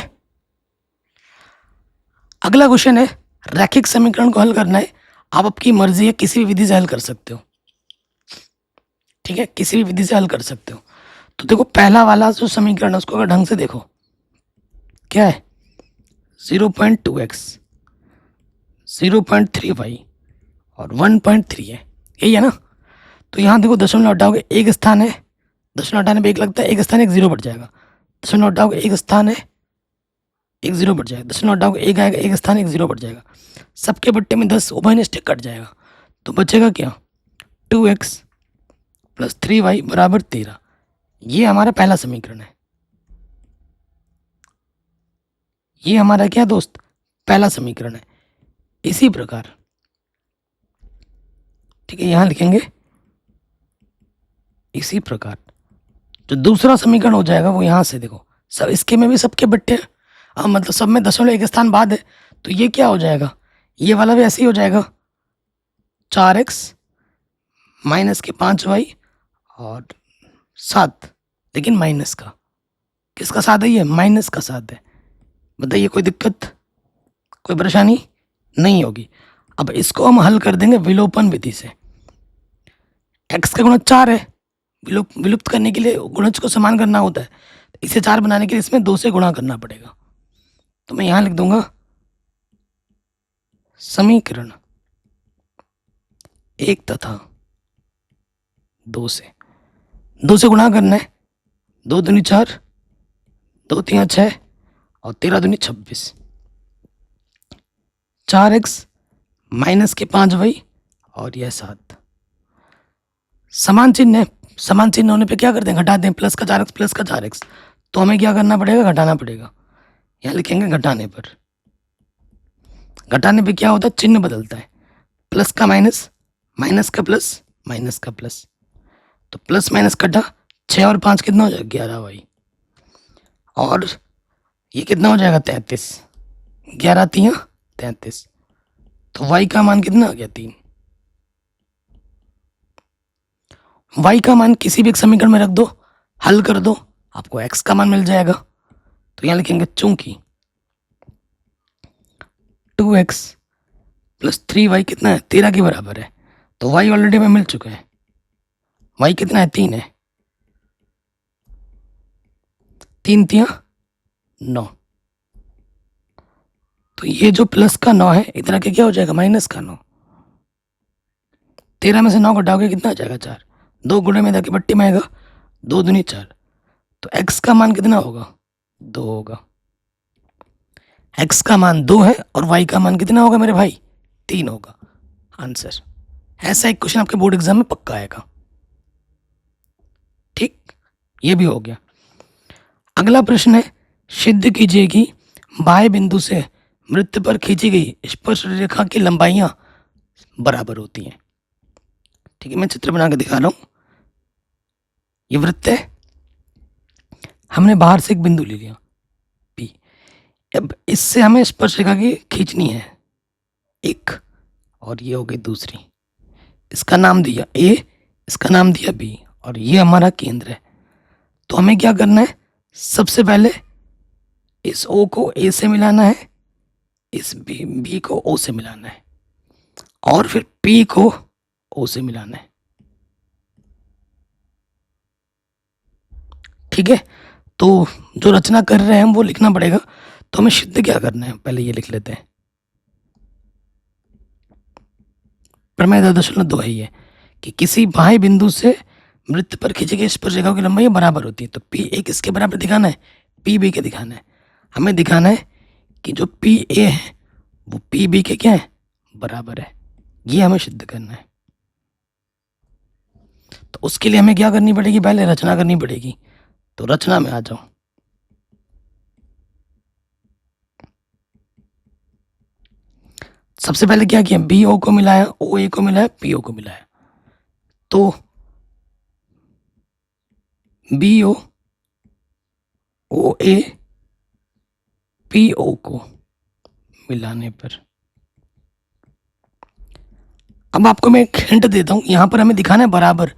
अगला क्वेश्चन है, रैखिक समीकरण को हल करना है। आप आपकी मर्जी है, किसी भी विधि से हल कर सकते हो। ठीक है, किसी भी विधि से हल कर सकते हो। तो देखो पहला वाला जो समीकरण है उसको अगर ढंग से देखो, क्या है 0.2x 0.35 और 1.3 है, यही है ना। तो यहाँ देखो दशमलव हटाओगे, एक स्थान है, दशमलव हटाने पे 1 लगता है, एक स्थान 1 0 बढ़ जाएगा। दशमलव हटाओगे, एक स्थान है, 1 0 बढ़ जाएगा। दशमलव हटाओगे, 1 आएगा, एक स्थान 1 0 बढ़ जाएगा। सबके बट्टे में 10 उभयनिष्ठ कट जाएगा, तो बचेगा क्या, 2x प्लस 3y बराबर 13। ये हमारा पहला समीकरण है। ये हमारा क्या दोस्त, पहला समीकरण है। इसी प्रकार ठीक है, यहां लिखेंगे इसी प्रकार जो दूसरा समीकरण हो जाएगा वो यहां से देखो, सब इसके में भी सबके बट्टे मतलब सब में दशमलव एक स्थान बाद है, तो ये क्या हो जाएगा, ये वाला भी ऐसे ही हो जाएगा, 4x माइनस के 5y और 7, लेकिन माइनस का, किसका साथ है, ये माइनस का साथ है। बताइए कोई दिक्कत, कोई परेशानी नहीं होगी। अब इसको हम हल कर देंगे विलोपन विधि से। x का गुणज 4 है, विलुप्त करने के लिए गुणज को समान करना होता है, इसे 4 बनाने के लिए इसमें 2 से गुणा करना पड़ेगा। तो मैं यहां लिख दूंगा समीकरण 1 तथा 2 से गुणा करना है, 2 दूनी 4, 2 3 6 और 13 दूनी 26, 4x माइनस के 5y और यह 7। समान चिन्ह है, समान चिन्ह होने पे क्या करते हैं, घटा दें, प्लस का 4x प्लस का 4x, तो हमें क्या करना पड़ेगा, घटाना पड़ेगा। यहाँ लिखेंगे घटाने पर, घटाने पे क्या होता है, चिन्ह बदलता है, प्लस का माइनस, माइनस का प्लस, माइनस का प्लस, तो प्लस माइनस कटा, 6 और 5 कितना हो जाएगा, 11y, और ये कितना हो जाएगा, 33, 11 3 33, तो y का मान कितना आ गया, 3। y का मान किसी भी एक समीकरण में रख दो, हल कर दो, आपको x का मान मिल जाएगा। तो यहां लिखेंगे चूंकि 2x प्लस 3y कितना है, 13 के बराबर है, तो y ऑलरेडी हमें मिल चुका है, y कितना है, 3 है, 3 3 9, तो ये जो प्लस का 9 है इधर आके क्या हो जाएगा, माइनस का 9, 13 में से 9 घटाओगे कितना आ जाएगा, 4, 2 गुणे में जाके बट्टी में आएगा, 2 दूनी 4, तो x का मान कितना होगा, 2 होगा। x का मान 2 है और y का मान कितना होगा मेरे भाई, 3 होगा। आंसर, ऐसा एक क्वेश्चन आपके बोर्ड एग्जाम में पक्का आएगा। ठीक, ये भी हो गया। अगला प्रश्न है, सिद्ध कीजिए कि बाह्य बिंदु से वृत्त पर खींची गई स्पर्श रेखा की लंबाइयां बराबर होती हैं। ठीक है, मैं चित्र बना के दिखा रहा हूं। ये वृत्त है, हमने बाहर से एक बिंदु ले लिया P, अब इससे हमें स्पर्श रेखा की खींचनी है एक, और ये हो गई दूसरी, इसका नाम दिया A, इसका नाम दिया B, और ये हमारा केंद्र है। तो हमें क्या करना है, सबसे पहले इस O को A से मिलाना है, इस B को O से मिलाना है, और फिर P को O से मिलाना है। ठीक है, तो जो रचना कर रहे हैं हम वो लिखना पड़ेगा। तो हमें सिद्ध क्या करना है, पहले ये लिख लेते हैं। प्रमेय 10.2 है ये कि किसी बाह्य बिंदु से वृत्त पर खींची गई स्पर्श रेखा की लंबाई बराबर होती है। तो P A किसके बराबर दिखाना है, P B के दिखाना है। हमें दिखाना है कि जो P A है वो P B के क्या है, बराबर है। ये हमें सिद्ध करना है। तो उसके लिए हमें क्या करनी पड़ेगी, पहले रचना करनी पड़ेगी। तो रचना में आ जाओ। सबसे पहले क्या किया, बी ओ को मिलाया, ओ ए को मिलाया, पी ओ को मिलाया। तो B O A P O को मिलाने पर, अब आपको मैं एक हिंट देता हूं, यहां पर हमें दिखाना है बराबर,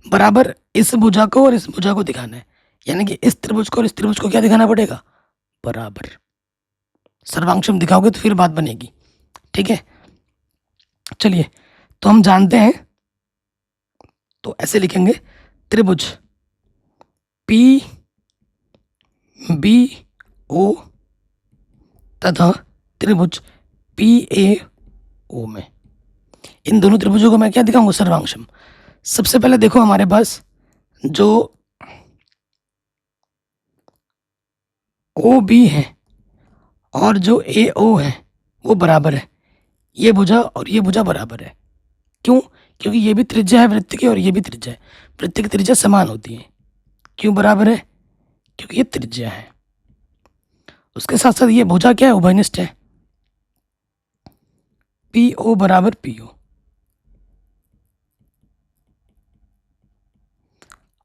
बराबर इस भुजा को और इस भुजा को दिखाना है, यानी कि इस त्रिभुज को और इस त्रिभुज को क्या दिखाना पड़ेगा, बराबर। सर्वांशम दिखाओगे तो फिर बात बनेगी। ठीक है, चलिए, तो हम जानते हैं, तो ऐसे लिखेंगे, त्रिभुज पी बी ओ तथा त्रिभुज पी ए ओ में, इन दोनों त्रिभुजों को मैं क्या दिखाऊंगा, सर्वांशम। सबसे पहले देखो हमारे पास जो ओ बी है और जो ए ओ है वो बराबर है, ये भुजा और ये भुजा बराबर है। क्यों, क्योंकि ये भी त्रिज्या है वृत्त की और ये भी त्रिज्या है, वृत्त की त्रिज्या समान होती है। क्यों बराबर है, क्योंकि ये त्रिज्या है। उसके साथ साथ ये भुजा क्या है, उभयनिष्ठ है, पी ओ बराबर पी ओ।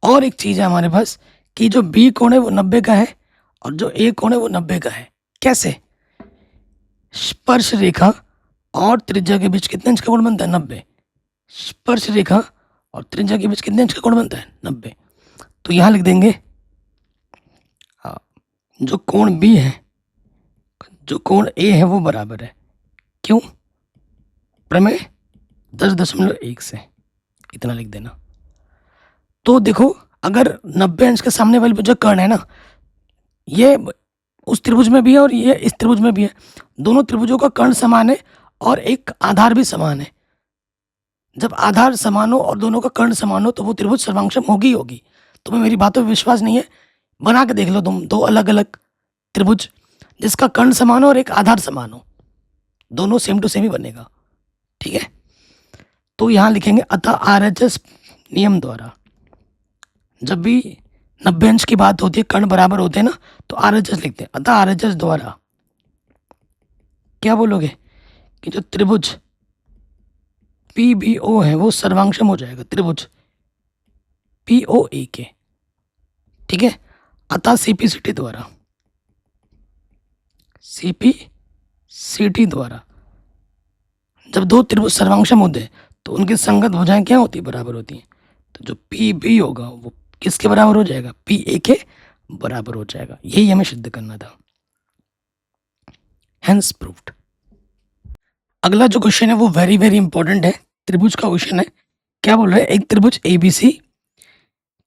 और एक चीज है हमारे पास कि जो बी कोण है वो 90 का है और जो ए कोण है वो 90 का है। कैसे, स्पर्श रेखा और त्रिज्या के बीच कितने इंच का कोण बनता है? 90। स्पर्श रेखा और त्रिज्या के बीच कितने इंच का कोण बनता है? 90। तो यहाँ लिख देंगे जो कोण बी है, जो कोण ए है वो बराबर है, क्यों? प्रमेय 10.1 से, इतना लिख देना। तो देखो अगर 90 अंश के सामने वाली जो कर्ण है ना, ये उस त्रिभुज में भी है और ये इस त्रिभुज में भी है, दोनों त्रिभुजों का कर्ण समान है और एक आधार भी समान है। जब आधार समान हो और दोनों का कर्ण समान हो तो वो त्रिभुज सर्वांगक्षम होगी ही होगी। तुम्हें मेरी बातों पर विश्वास नहीं है, बना के देख लो तुम, दो अलग अलग त्रिभुज जिसका कर्ण समान हो और एक आधार समान हो, दोनों सेम टू सेम ही बनेगा। ठीक है, तो यहाँ लिखेंगे अतः आरएचएस नियम द्वारा, जब भी 90 अंश की बात होती है, कर्ण बराबर होते हैं ना, तो आरएचएस लिखते हैं। अतः आरएचएस द्वारा क्या बोलोगे कि जो त्रिभुज पीबीओ है वो सर्वांगक्षम हो जाएगा त्रिभुज पीओए के। ठीक है, अतः सीपीसीटी द्वारा, सीपीसीटी द्वारा जब दो त्रिभुज सर्वांगक्षम होते हैं तो उनकी संगत भुजाएं क्या होती है? बराबर होती हैं। तो जो पी बी होगा वो किसके बराबर हो जाएगा? पी ए के बराबर हो जाएगा। यही हमें सिद्ध करना था, हेंस प्रूव्ड। अगला जो क्वेश्चन है वो वेरी वेरी इंपॉर्टेंट है, त्रिभुज का क्वेश्चन है। क्या बोल रहे हैं? एक त्रिभुज ए बी सी,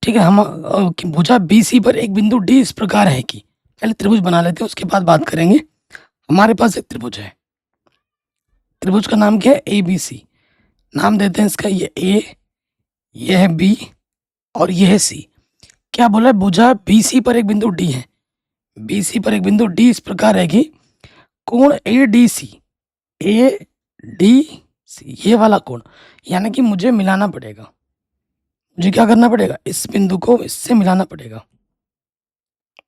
ठीक है, हम भुजा बी सी पर एक बिंदु डी इस प्रकार है कि, पहले त्रिभुज बना लेते हैं उसके बाद बात करेंगे। हमारे पास एक त्रिभुज है, त्रिभुज का नाम क्या है? A B C. नाम देते हैं इसका, ये ए, ये है बी और ये है सी। क्या बोला है? भुजा बी सी पर एक बिंदु डी है, बी सी पर एक बिंदु डी इस प्रकार है कि कोण A D C, A D C, ये वाला कोण, यानी कि मुझे मिलाना पड़ेगा, मुझे क्या करना पड़ेगा? इस बिंदु को इससे मिलाना पड़ेगा।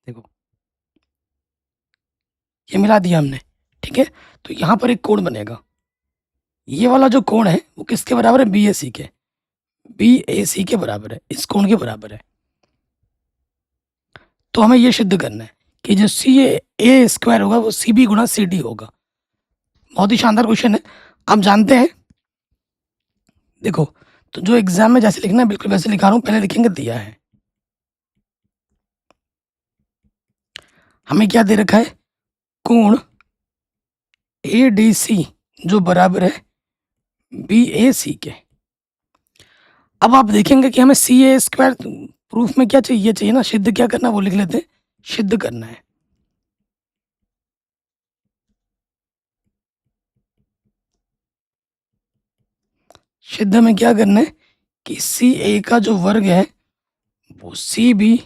देखो ये मिला दिया हमने, ठीक है, तो यहाँ पर एक कोण बनेगा। ये वाला जो कोण है वो किसके बराबर है? बी ए सी के, बी ए सी के बराबर है, इस कोण के बराबर है। तो हमें ये सिद्ध करना है कि जो सी ए स्क्वायर होगा वो सी बी गुणा सी डी होगा। बहुत ही शानदार क्वेश्चन है, आप जानते हैं। देखो तो जो एग्जाम में जैसे लिखना है बिल्कुल वैसे लिखा रहा हूँ, पहले लिखेंगे दिया है। हमें क्या दे रखा है? कोण ए डी सी जो बराबर है बी ए सी के। अब आप देखेंगे कि हमें सी ए स्क्वायर प्रूफ में क्या चाहिए? चाहिए ना सिद्ध क्या करना, वो लिख लेते हैं, सिद्ध करना है। सिद्ध में क्या करना है कि सी ए का जो वर्ग है वो सी बी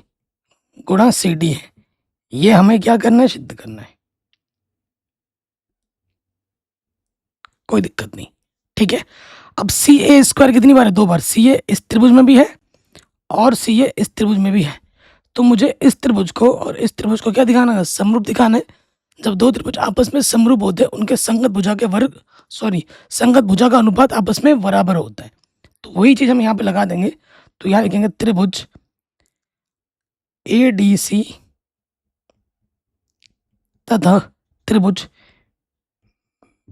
गुणा सी डी है, ये हमें क्या करना है? सिद्ध करना है। कोई दिक्कत नहीं, ठीक है। अब सी ए स्क्वायर कितनी बार है? 2 बार। सी ए इस त्रिभुज में भी है और सी ए इस त्रिभुज में भी है, तो मुझे इस त्रिभुज को और इस त्रिभुज को क्या दिखाना है? समरूप दिखाना है। जब दो त्रिभुज आपस में समरूप होते हैं उनके संगत भुजा के वर्ग, संगत भुजा का अनुपात आपस में बराबर होता है। तो वही चीज हम यहाँ पे लगा देंगे, तो यहाँ लिखेंगे त्रिभुज ए डी सी तथा त्रिभुज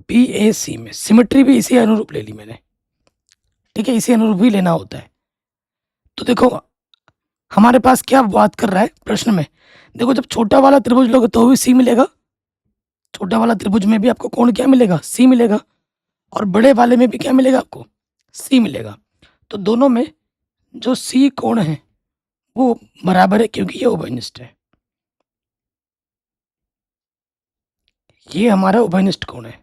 बी ए सी में सिमेट्री भी इसी अनुरूप ले ली मैंने, ठीक है, इसी अनुरूप ही लेना होता है। तो देखो हमारे पास क्या बात कर रहा है प्रश्न में, देखो जब छोटा वाला त्रिभुज लोगे तो भी सी मिलेगा, छोटा वाला त्रिभुज में भी आपको कोण क्या मिलेगा? सी मिलेगा, और बड़े वाले में भी क्या मिलेगा? आपको सी मिलेगा। तो दोनों में जो सी कोण है वो बराबर है क्योंकि ये उभयनिष्ठ है, ये हमारा उभयनिष्ठ कोण है।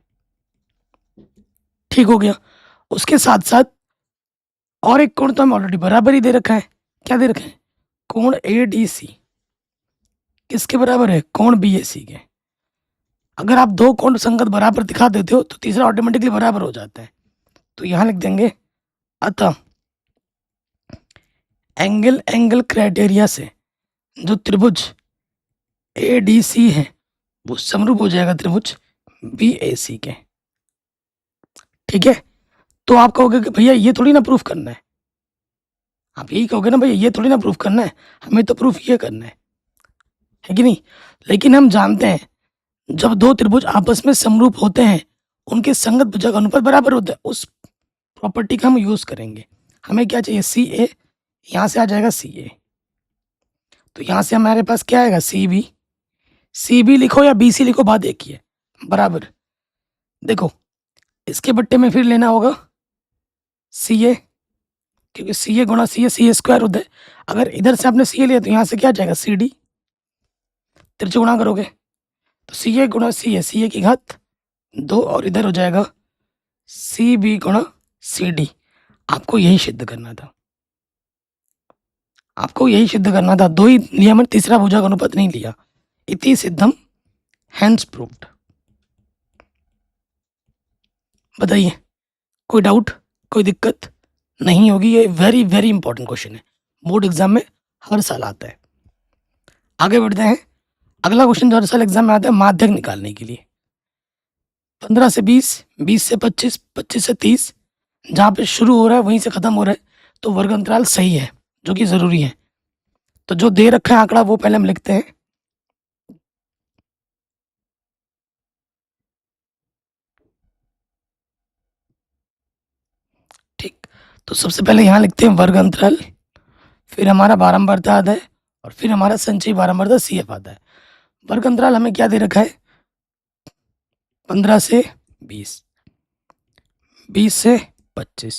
ठीक हो गया। उसके साथ साथ और एक कोण तो हमें ऑलरेडी बराबर ही दे रखा है। क्या दे रखा है? कोण ए डी सी किसके बराबर है? कोण बी ए सी के। अगर आप दो कोण संगत बराबर दिखा देते हो तो तीसरा ऑटोमेटिकली बराबर हो जाता है। तो यहां लिख देंगे अतः एंगल क्राइटेरिया से जो त्रिभुज ए डी सी है वो समरूप हो जाएगा त्रिभुज बी ए सी के। ठीक है, तो आप कहोगे कि भैया ये थोड़ी ना प्रूफ करना है, आप यही कहोगे ना भैया ये थोड़ी ना प्रूफ करना है, हमें तो प्रूफ ये करना है कि नहीं। लेकिन हम जानते हैं जब दो त्रिभुज आपस में समरूप होते हैं उनके संगत भुजा का अनुपात बराबर होता है, उस प्रॉपर्टी का हम यूज करेंगे। हमें क्या चाहिए, सी ए, यहाँ से आ जाएगा सी ए, तो यहाँ से हमारे पास क्या आएगा, सी बी लिखो या बी सी लिखो, बात एक ही है, बराबर। देखो इसके बट्टे में फिर लेना होगा सी ए, क्योंकि सी ए गुणा सी ए स्क्वायर होता है। अगर इधर से आपने सी ए लिया तो यहाँ से क्या जाएगा, सी डी, तिरछे गुणा करोगे तो सी ए गुणा सी ए की घात 2, और इधर हो जाएगा सी बी गुणा सी डी। आपको यही सिद्ध करना था, आपको यही सिद्ध करना था। दो ही नियम, तीसरा भुजा का अनुपात नहीं लिया। इति सिद्धम हैंस प्रूव्ड। बताइए कोई डाउट, कोई दिक्कत नहीं होगी। ये वेरी वेरी इंपॉर्टेंट क्वेश्चन है, बोर्ड एग्जाम में हर साल आता है। आगे बढ़ते हैं। अगला क्वेश्चन जो हर साल एग्जाम में आता है माध्यक निकालने के लिए। 15 से 20, 20 से 25, 25 से 30, जहाँ पे शुरू हो रहा है वहीं से खत्म हो रहा है, तो वर्ग अंतराल सही है, जो कि जरूरी है। तो जो दे रखा है आंकड़ा वो पहले हम लिखते हैं। ठीक, तो सबसे पहले यहाँ लिखते हैं वर्ग अंतराल, फिर हमारा बारंबारता आता है, और फिर हमारा संचयी बारंबारता सी एफ आता है। वर्ग अंतराल हमें क्या दे रखा है, 15 से 20, 20 से 25,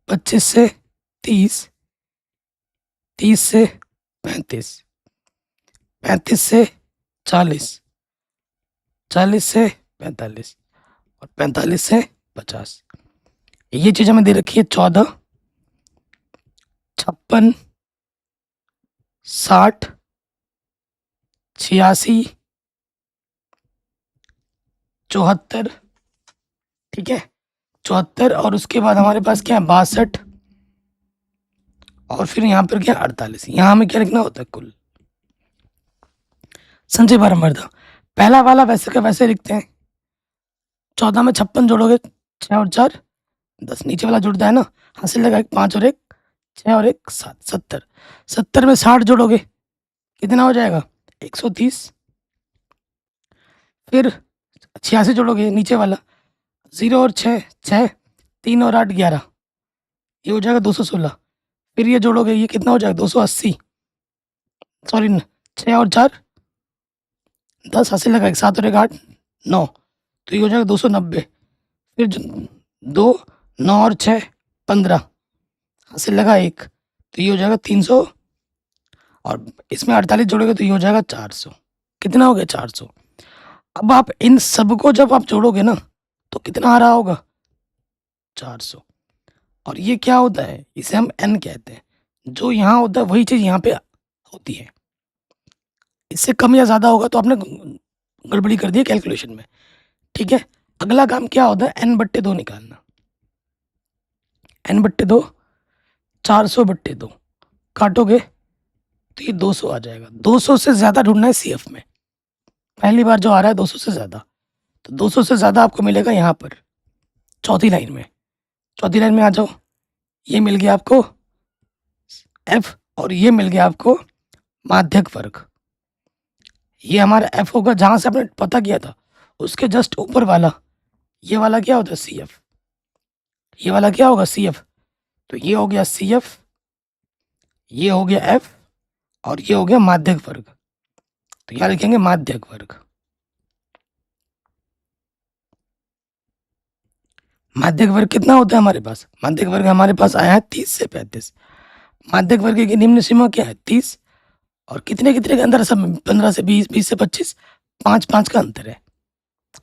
25 से 30, 30 से 35, 35 से 40, 40 से 45, और 45 से 50। ये चीज हमें दे रखी है 14, 56, 60, 86, 74, ठीक है 74, और उसके बाद हमारे पास क्या है 62, और फिर यहाँ पर क्या 48। यहाँ हमें क्या लिखना होता है, कुल संचय बारंबारता। पहला वाला वैसे का वैसे लिखते हैं। 14 में 56 जोड़ोगे 6 और 4 10, नीचे वाला जुड़ता है ना, हासिल लगा 5 और 1 6 और 1 7, 70। 70 में 60 जोड़ोगे कितना हो जाएगा, 130। फिर 86 जोड़ोगे, नीचे वाला 0 और 6 6, 3 और 8 11, ये हो जाएगा 216। फिर ये जोड़ोगे, ये कितना हो जाएगा 280, सॉरी 6 और 4 10, हासिल लगा 7 और 1 8 9, तो ये हो जाएगा 290। फिर 2 9 और 6 15, हासिल लगा 1, तो ये हो जाएगा 300, और इसमें 48 जोड़ोगे तो ये हो जाएगा 400। कितना हो गया, 400। अब आप इन सबको जब आप जोड़ोगे ना तो कितना आ रहा होगा, 400। और ये क्या होता है, इसे हम n कहते हैं। जो यहाँ होता है वही चीज यहाँ पे होती है। इससे कम या ज्यादा होगा तो आपने गड़बड़ी कर दी है कैलकुलेशन में, ठीक है। अगला काम क्या होता है, n/2 निकालना। n/2 400/2 काटोगे तो ये 200 आ जाएगा। 200 से ज्यादा ढूंढना है सीएफ में, पहली बार जो आ रहा है 200 से ज्यादा, तो 200 से ज्यादा आपको मिलेगा यहाँ पर चौथी लाइन में। चौथी लाइन में आ जाओ, ये मिल गया आपको एफ, और ये मिल गया आपको माध्यक वर्ग। ये हमारा एफ होगा, जहां से आपने पता किया था उसके जस्ट ऊपर वाला, ये वाला क्या होता है सी एफ, ये वाला क्या होगा सी एफ। तो ये हो गया सी एफ, ये हो गया एफ, और ये हो गया माध्यक वर्ग। तो यहाँ लिखेंगे माध्यक वर्ग। माध्यक वर्ग कितना होता है हमारे पास, माध्यक वर्ग हमारे पास आया है 30 से 35। माध्यक वर्ग की निम्न सीमा क्या है 30, और कितने कितने का अंतर है सब, 15 से 20, 20 से 25, 5 5 का अंतर है।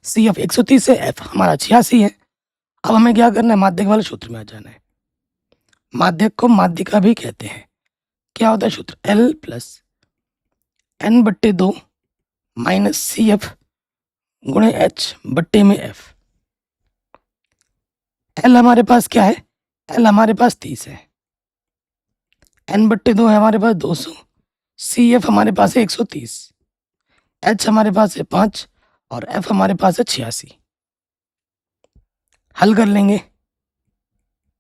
सी एफ 130 से एफ हमारा 86 है। अब हमें क्या करना है, माध्यक वाले सूत्र में आ जाना है। माध्यक को माध्यिका भी कहते हैं। क्या होता है सूत्र, L plus n/2 minus C F गुणे h बट्टे में f। L हमारे पास क्या है, L हमारे पास 30 है, n/2 है हमारे पास 200, सी एफ हमारे पास है 130, h हमारे पास है 5, और f हमारे पास है 86। हल कर लेंगे।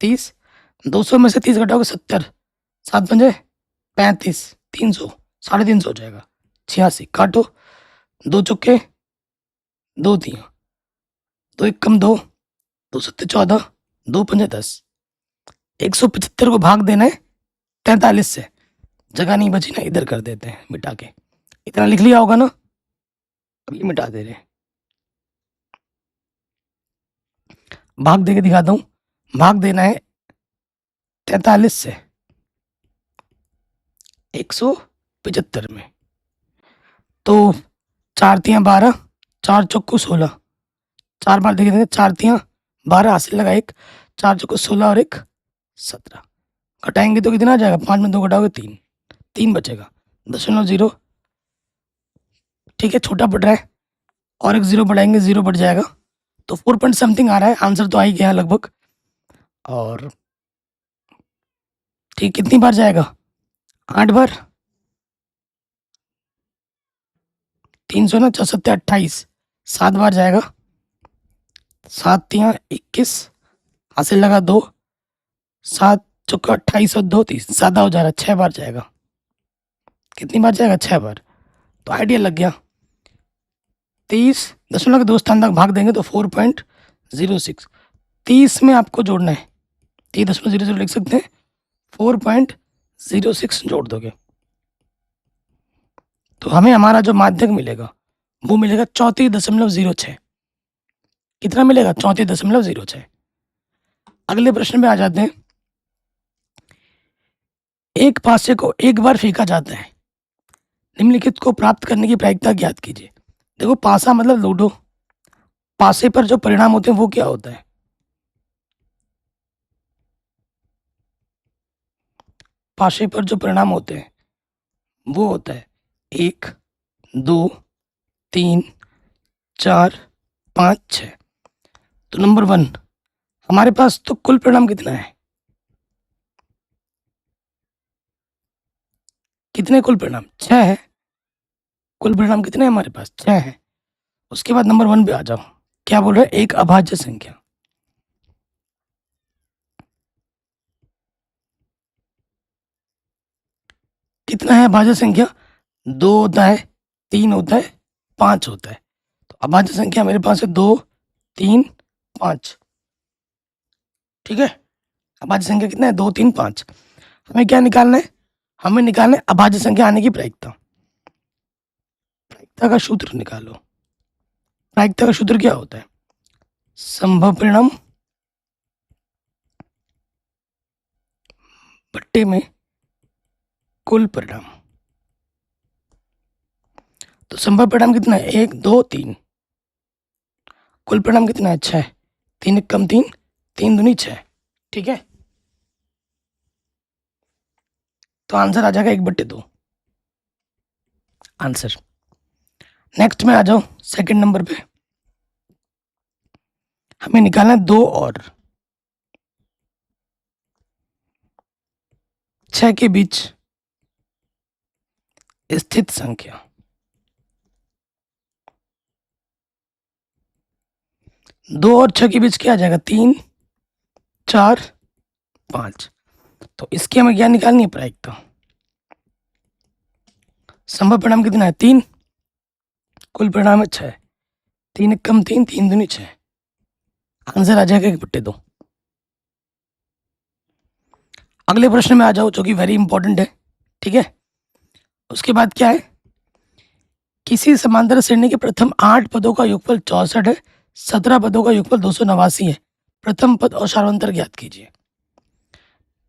30, 200 में से 30 घटाओगे 70, 7 पंजे 35, 300, 350 हो जाएगा। 86 काटो, 2 चुके दो तिया, दो एक कम दो, दो सत्ते 14, दो पंजे 10। 175 को भाग देना है 43 से, जगह नहीं बची ना, इधर कर देते हैं मिटा के। इतना लिख लिया होगा ना, अभी मिटा दे रहे हैं। भाग दे के दिखाता हूँ। भाग देना है 43 से 175 में। तो 4 तिया 12, 4 चौको 16, 4 बार देखे देंगे, 4 तिया 12 हासिल लगा, एक 4 चौको 16 और एक 17। घटाएंगे तो कितना आ जाएगा, 5 में 2 घटाओगे 3, 3 बचेगा 0.0। ठीक है, छोटा बढ़ रहा है और एक 0 बढ़ाएंगे 0 बढ़ जाएगा, तो 4 पॉइंट समथिंग आ रहा है। आंसर तो आ ही गया लगभग। और ठीक, कितनी बार जाएगा, 8 बार। 300 ना, 4 सत्ते 28, 7 बार जाएगा। 7 तिया 21, हासिल लगा 2, 7 चौका 28 और 2 30, सादा हो जा रहा है, 6 बार जाएगा। कितनी बार जाएगा, 6 बार। तो आइडिया लग गया। 30.2 स्थान तक भाग देंगे तो 4.06। 30 में आपको जोड़ना है, 30.00 लिख सकते हैं, 4.06 जोड़ दोगे तो हमें हमारा जो माध्यक मिलेगा वो मिलेगा 34.06। कितना मिलेगा, 34.06। अगले प्रश्न पे आ जाते हैं। एक पासे को एक बार फेंका जाता है, निम्नलिखित को प्राप्त करने की प्रायिकता ज्ञात कीजिए। देखो, पासा मतलब लूडो, पासे पर जो परिणाम होते हैं वो क्या होता है, पासे पर जो परिणाम होते हैं वो होता है 1 2 3 4 5 6। तो नंबर 1, हमारे पास तो कुल परिणाम कितना है, कितने कुल परिणाम, 6 है। कुल परिणाम कितने हैं हमारे पास, 6 है। उसके बाद नंबर 1 पे आ जाओ, क्या बोल रहा है, एक अभाज्य संख्या। कितना है अभाज्य संख्या, 2 होता है, 3 होता है, 5 होता है। तो अभाज्य संख्या मेरे पास है 2 3 5। ठीक है, अभाज्य संख्या कितना है, 2 3 5। हमें क्या निकालना है, हमें निकालना है अभाज्य संख्या आने की प्रायिकता। प्रायिकता का सूत्र निकालो। प्रायिकता का सूत्र क्या होता है, संभव परिणाम बट्टे में कुल परिणाम। तो संभव परिणाम कितना है, 1 2 3। कुल परिणाम कितना है, 6। 3 एक कम 3, 3 दूनी 6। ठीक है, तो आंसर आ जाएगा 1/2 आंसर। नेक्स्ट में आ जाओ, सेकंड नंबर पे हमें निकालना है 2 और 6 के बीच स्थित संख्या। 2 और 6 के बीच क्या आ जाएगा, 3 4 5। तो इसकी हमें क्या निकालनी है, प्रायिकता। संभव परिणाम कितना है, 3। कुल परिणाम है 6। 3 एक कम 3, 3 दूनी 6। आंसर आ जाएगा 1/2। अगले प्रश्न में आ जाओ, जो कि वेरी इंपॉर्टेंट है। ठीक है, उसके बाद क्या है, किसी समांतर श्रेणी के प्रथम 8 पदों का योगफल 64 है, 17 पदों का योगफल 289 है। प्रथम पद और सार्वंतर ज्ञात कीजिए।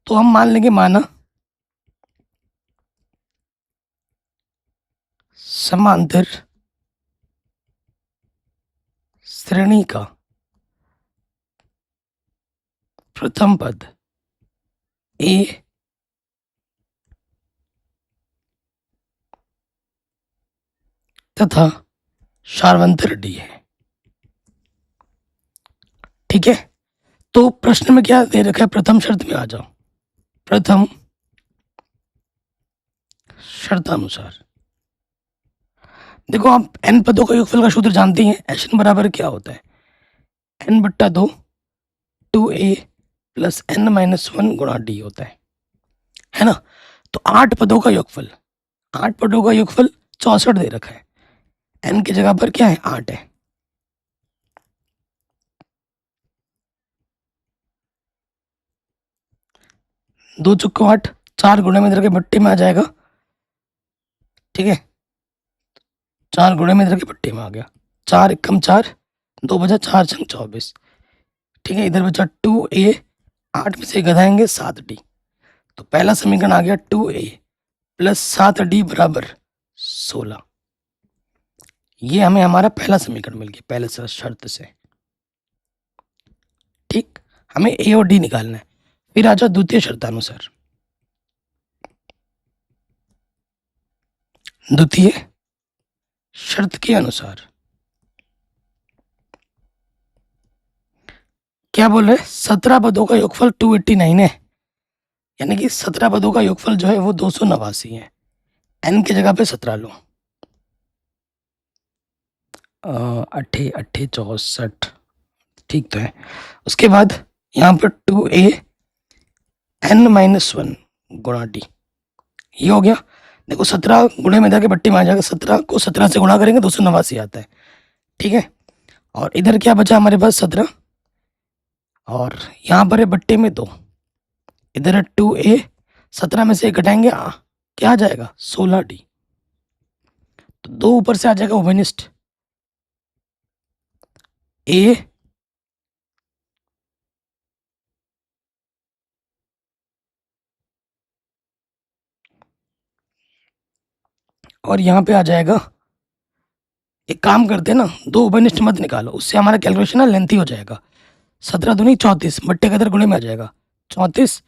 तो हम मान लेंगे, माना समांतर श्रेणी का प्रथम पद ए तथा सार्वंतर डी है। ठीक है, तो प्रश्न में क्या दे रखा है, प्रथम शर्त में आ जाओ। प्रथम शर्तानुसार देखो, आप n पदों का योगफल का सूत्र जानते हैं, एन बराबर क्या होता है, n/2 2a प्लस n-1 गुणा डी होता है ना। तो 8 पदों का योगफल, 8 पदों का योगफल 64 दे रखा है, n की जगह पर क्या है, 8 है। दो चुक्को 8, 4 गुणे में इधर के भट्टे में आ जाएगा। ठीक है, 4 गुणे में इधर के भट्टे में आ गया। 4 एकम 4, 2 बजा 4 छंग 24। ठीक है, इधर बचा 2a, 8 में से घटाएंगे 7d। तो पहला समीकरण आ गया 2a प्लस 7d बराबर 16। ये हमें हमारा पहला समीकरण मिल गया पहले शर्त से। ठीक, हमें ए और डी निकालना है। फिर आ जाओ द्वितीय शर्तानुसार। द्वितीय शर्त के अनुसार क्या बोल रहे, 17 पदों का योगफल 289 है, यानी कि 17 पदों का योगफल जो है वो 289 है। n की जगह पे 17 लो, 8 8 64, ठीक तो है। उसके बाद यहाँ पर 2a n-1 गुणा डी, ये हो गया। देखो 17 गुणे में जाके बट्टी में आ जाएगा, 17 को 17 से गुणा करेंगे 289 आता है। ठीक है, और इधर क्या बचा हमारे पास 17, और यहाँ पर है बट्टे में 2, इधर है 2a, 17 में से एक घटाएंगे क्या आ जाएगा 16d। तो 2 ऊपर से आ जाएगा उभयनिष्ठ a और यहाँ पे आ जाएगा, एक काम करते हैं ना, 2 उभयनिष्ठ मत निकालो, उससे हमारा कैलकुलेशन ना लेंथी हो जाएगा। 17 दूनी 34, बट्टे का इधर गुणे में आ जाएगा 34,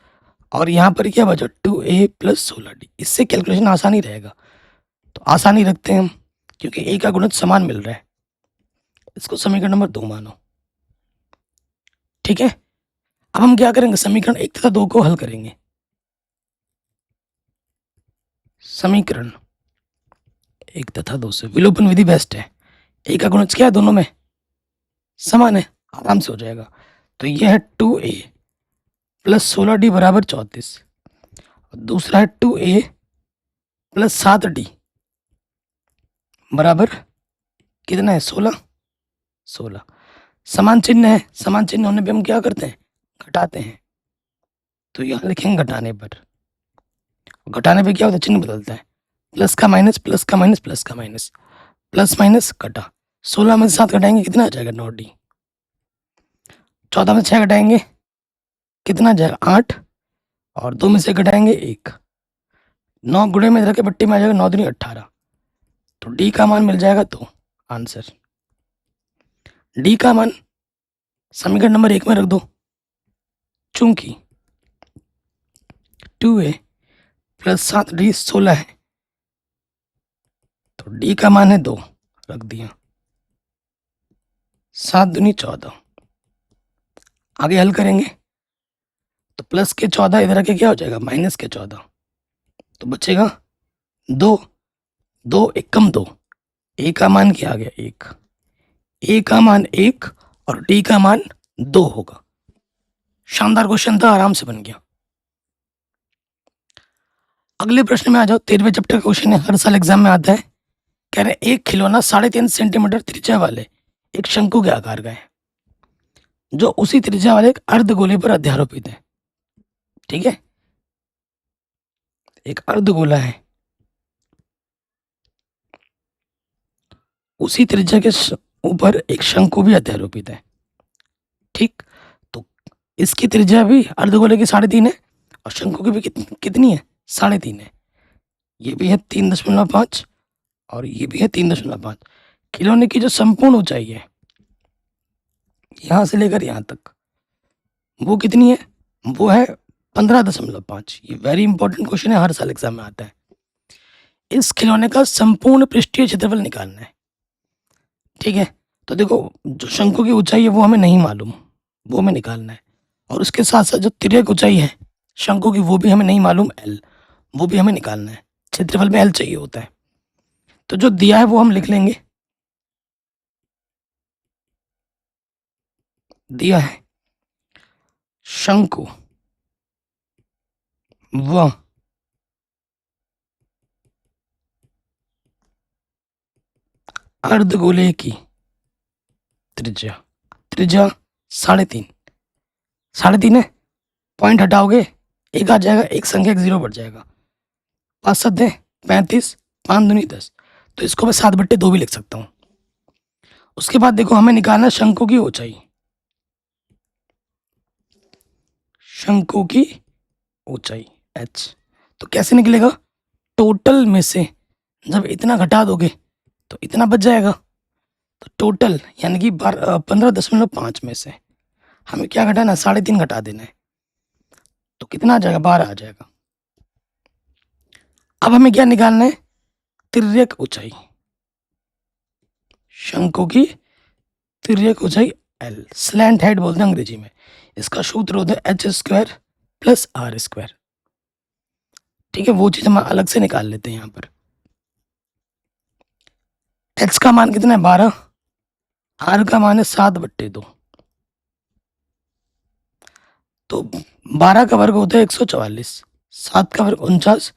और यहाँ पर क्या बचा 2a प्लस 16d। इससे कैलकुलेशन आसानी रहेगा, तो आसानी रखते हैं हम, क्योंकि a का गुणज समान मिल रहा है। इसको समीकरण नंबर 2 मानो। ठीक है, अब हम क्या करेंगे, समीकरण 1 तथा 2 को हल करेंगे। समीकरण 1 तथा 2 से विलोपन विधि बेस्ट है। a का गुणज क्या है, दोनों में समान है, आराम से हो जाएगा। तो यह है 2a प्लस 16d बराबर 34, दूसरा है 2a प्लस 7d बराबर कितना है 16। समान चिन्ह है, समान चिन्ह होने पे हम क्या करते हैं, घटाते हैं। तो यहाँ लिखेंगे घटाने पर, घटाने पे क्या होता है, चिन्ह बदलता है, प्लस का माइनस, प्लस का माइनस, प्लस का माइनस, प्लस माइनस कटा। 16 में से 7 घटाएंगे कितना आ जाएगा 9d। 14 में 6 घटाएंगे कितना आ जाएगा 8, और 2 में से घटाएंगे 1, 9 गुणे में इधर के बट्टी में आ जाएगा 9 दूनी 18। तो डी का मान मिल जाएगा 2। आंसर डी का मान समीकरण नंबर 1 में रख दो, चूंकि 2a प्लस 7d 16 है, तो डी का मान है 2, रख दिया। 7 दूनी 14, आगे हल करेंगे तो प्लस के 14 इधर आके क्या हो जाएगा माइनस के 14, तो बचेगा 2, 2 एकम 2, ए का मान क्या आ गया 1, ए का मान 1 और डी का मान 2 होगा। शानदार क्वेश्चन था, आराम से बन गया। अगले प्रश्न में आ जाओ, 13वें चैप्टर का क्वेश्चन है, हर साल एग्जाम में आता है। कह रहे एक खिलौना 3.5 सेंटीमीटर त्रिज्या वाले एक शंकु के आकार का है, जो उसी त्रिज्या वाले एक अर्धगोले पर अध्यारोपित है। ठीक है, एक अर्धगोला है, उसी त्रिज्या के ऊपर एक शंकु भी अध्यारोपित है। ठीक, तो इसकी त्रिज्या भी अर्धगोले की 3.5 है, और शंकु की भी कितनी है 3.5 है। ये भी है 3.5 और ये भी है 3.5। खिलौने की जो संपूर्ण ऊंचाई है यहां से लेकर यहां तक, वो कितनी है, वो है 15.5। ये वेरी इंपॉर्टेंट क्वेश्चन है, हर साल एग्जाम में आता है। इस खिलौने का संपूर्ण पृष्ठीय क्षेत्रफल निकालना है। ठीक है, तो देखो जो शंकु की ऊंचाई है वो हमें नहीं मालूम, वो हमें निकालना है, और उसके साथ साथ जो तिर्यक ऊंचाई है शंकु की वो भी हमें नहीं मालूम, एल, वो भी हमें निकालना है। क्षेत्रफल में एल चाहिए होता है, तो जो दिया है वो हम लिख लेंगे। दिया है शंकु व अर्धगोले की त्रिज्या, त्रिज्या 3.5, 3.5 है, पॉइंट हटाओगे एक आ जाएगा, एक संख्या एक जीरो बढ़ जाएगा। 5 7 है 35, 5 दूनी 10, तो इसको मैं 7/2 भी लिख सकता हूँ। उसके बाद देखो हमें निकालना शंकु की ऊंचाई। शंकु की ऊंचाई h, तो कैसे निकलेगा? टोटल में से जब इतना घटा दोगे तो इतना बच जाएगा। तो टोटल यानी कि 15.5 में से हमें क्या घटाना? 3.5 घटा देना है, तो कितना आ जाएगा? 12 आ जाएगा। अब हमें क्या निकालना है? तिर्यक ऊंचाई। शंकु की तिर्यक ऊंचाई एल, स्लैंट हेड बोलते हैं अंग्रेजी में। इसका सूत्र होता है h² + r²। ठीक है, वो चीज हम अलग से निकाल लेते हैं यहाँ पर। h का मान कितना है? 12, r का मान है 7/2, तो 12 का वर्ग होता है 144, 7 का वर्ग 49,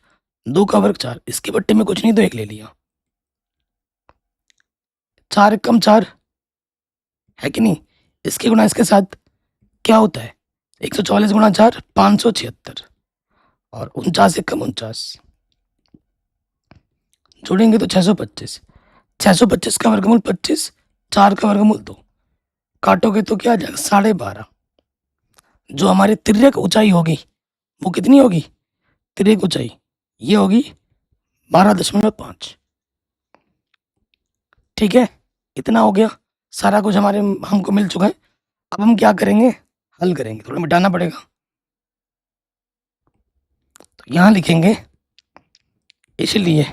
2 का वर्ग 4, इसके बट्टे में कुछ नहीं तो 1 ले लिया। 4 × 4 है कि नहीं? इसके गुणा इसके साथ क्या होता है? 144 × 4 576, और 49 × 1 = 49, जोड़ेंगे तो 625। 625 का वर्गमूल 25, 4 का वर्गमूल 2, काटोगे तो क्या आ जाएगा? 12.5। जो हमारी तिर्यक ऊंचाई होगी वो कितनी होगी? तिर्यक ऊंचाई ये होगी 12.5। ठीक है, इतना हो गया, सारा कुछ हमारे हमको मिल चुका है। अब हम क्या करेंगे? हल करेंगे, थोड़ा मिटाना पड़ेगा। तो यहां लिखेंगे इसलिए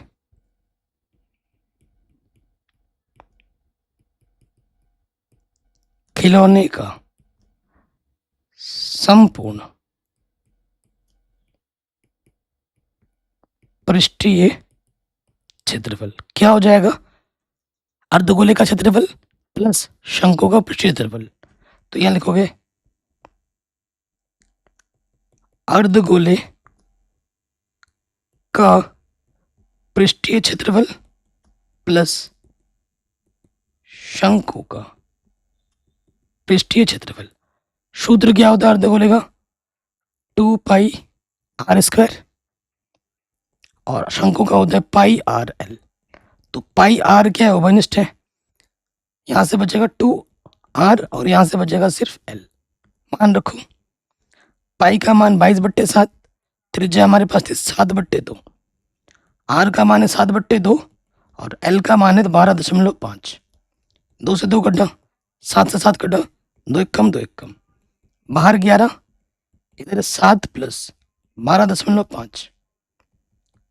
खिलौने का संपूर्ण पृष्ठीय क्षेत्रफल क्या हो जाएगा? अर्धगोले का क्षेत्रफल प्लस शंकु का पृष्ठीय क्षेत्रफल। तो यहां लिखोगे अर्धगोले का पृष्ठीय क्षेत्रफल प्लस शंकु का पृष्ठीय क्षेत्रफल। सूत्र क्या होता है अर्धगोले का? 2πr², और शंकु का होता है πrl। तो πr क्या है? ओवनिष्ठ है। यहां से बचेगा 2r और यहां से बचेगा सिर्फ l। मान रखो पाई का मान 22/7, त्रिज्या हमारे पास थी 7/2, r का मान है 7/2 और l का मान है 12.5। 2 से 2 कटा, 7 से 7 कटा, 2 1 कम 2 1 कम, बाहर 11, इधर 7 + 12.5,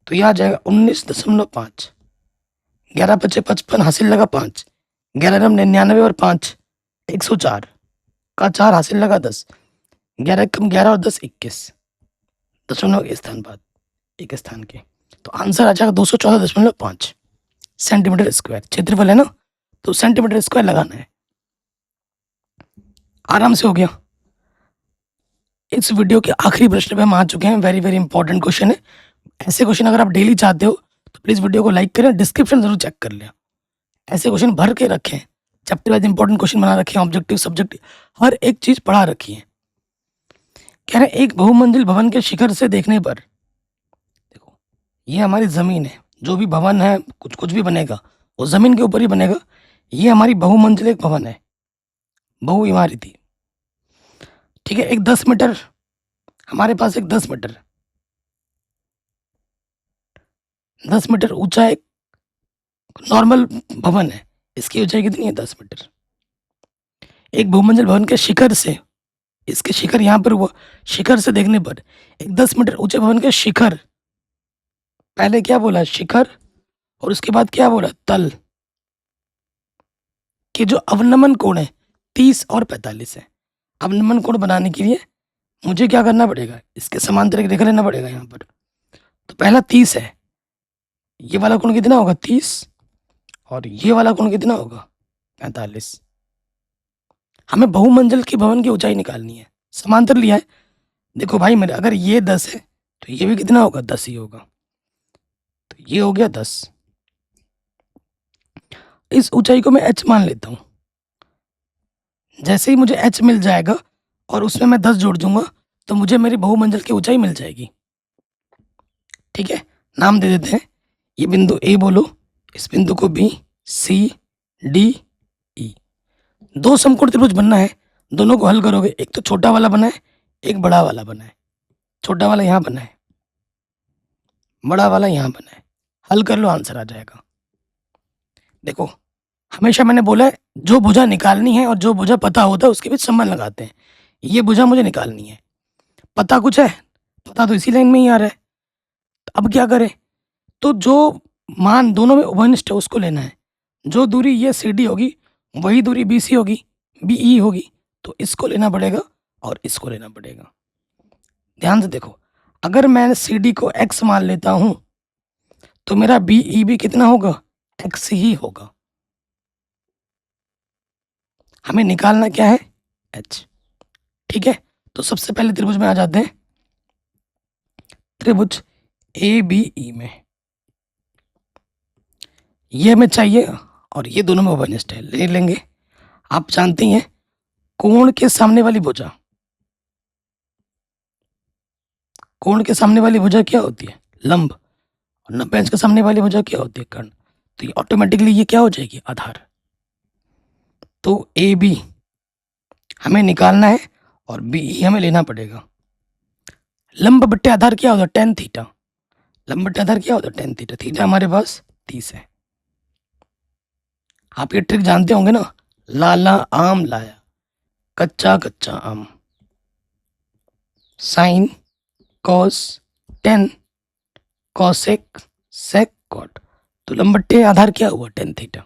तो यह आ जाएगा 19.5। 11 × 5 = 55, हासिल लगा 5, 11 × 99 और 5 104 का 4, हासिल लगा 10, 11 कम 11 और 10 21, दशमलव के स्थान बाद एक स्थान के, तो आंसर आ जाएगा 214.5 सेंटीमीटर स्क्वायर। क्षेत्रफल है ना, तो सेंटीमीटर स्क्वायर लगाना है। आराम से हो गया। इस वीडियो के आखिरी प्रश्न पे हम आ चुके हैं। वेरी वेरी इंपॉर्टेंट क्वेश्चन है। ऐसे क्वेश्चन अगर आप डेली चाहते हो तो प्लीज वीडियो को लाइक करें, डिस्क्रिप्शन जरूर चेक कर लें। ऐसे क्वेश्चन भर के रखें, चैप्टर वाइज इंपॉर्टेंट क्वेश्चन बना रखे हैं, ऑब्जेक्टिव सब्जेक्टिव हर एक चीज पढ़ा रखी है। कह रहे एक बहुमंजिल भवन के शिखर से देखने पर, देखो ये हमारी जमीन है, जो भी भवन है कुछ कुछ भी बनेगा वो जमीन के ऊपर ही बनेगा। ये हमारी बहुमंजिल एक भवन है, बहु इमारती। ठीक है, एक 10 मीटर, हमारे पास एक 10 मीटर 10 मीटर ऊंचा एक नॉर्मल भवन है। इसकी ऊंचाई कितनी है? 10 मीटर। एक बहुमंजिल भवन के शिखर से, इसके शिखर यहाँ पर हुआ, शिखर से देखने पर एक 10 मीटर ऊंचे भवन के शिखर, पहले क्या बोला? शिखर, और उसके बाद क्या बोला? तल के जो अवनमन कोण है 30 और 45 है। अवनमन कोण बनाने के लिए मुझे क्या करना पड़ेगा? इसके समांतर एक रेखा लेना पड़ेगा यहाँ पर। तो पहला 30 है, ये वाला कोण कितना होगा? 30, और ये वाला कोण कितना होगा? 45। हमें बहुमंजिल की भवन की ऊंचाई निकालनी है, समांतर लिया है। देखो भाई मेरे, अगर ये 10 है तो ये भी कितना होगा? 10 ही होगा। तो ये हो गया 10। इस ऊंचाई को मैं h मान लेता हूं। जैसे ही मुझे h मिल जाएगा और उसमें मैं 10 जोड़ दूंगा तो मुझे मेरी बहुमंजिल की ऊंचाई मिल जाएगी। ठीक है, नाम दे देते हैं। ये बिंदु ए बोलो, इस बिंदु को बी, सी, डी, ई। दो समकोण त्रिभुज बनना है, दोनों को हल करोगे। एक तो छोटा वाला बना है, एक बड़ा वाला बना है। छोटा वाला यहाँ बना है, बड़ा वाला यहाँ बना है। हल कर लो, आंसर आ जाएगा। देखो, हमेशा मैंने बोला है जो भुजा निकालनी है और जो भुजा पता होता है उसके बीच संबंध लगाते हैं। ये भुजा मुझे निकालनी है, पता कुछ है, पता तो इसी लाइन में ही आ रहा है। तो अब क्या करें? तो जो मान दोनों में उभयनिष्ठ है उसको लेना है। जो दूरी ये सी डी होगी वही दूरी बी सी होगी, बी ई होगी। तो इसको लेना पड़ेगा और इसको लेना पड़ेगा। ध्यान से देखो, अगर मैं सी डी को एक्स मान लेता हूं तो मेरा बी ई भी कितना होगा? एक्स ही होगा। हमें निकालना क्या है? एच। ठीक है, तो सबसे पहले त्रिभुज में आ जाते हैं। त्रिभुज ए बी ई में ये हमें चाहिए और ये दोनों में उभयनिष्ठ है, ले लेंगे। आप जानते हैं कोण के सामने वाली भुजा, कोण के सामने वाली भुजा क्या होती है? लंब। और 90 अंश के सामने वाली भुजा क्या होती है? कर्ण। तो ये ऑटोमेटिकली ये क्या हो जाएगी? आधार। तो ए बी हमें निकालना है और बी ई हमें लेना पड़ेगा। लंब बट्टे आधार क्या होता है? Tan theta. लंब बट्टे आधार क्या होता है? Tan theta. थीटा हमारे पास 30 है। आप ये ट्रिक जानते होंगे ना, लाला आम लाया, कच्चा कच्चा आम। साइन, कॉस, टेन, कॉसेक, सेक, कॉट। तो लंब बट्टे आधार क्या हुआ? Tan theta.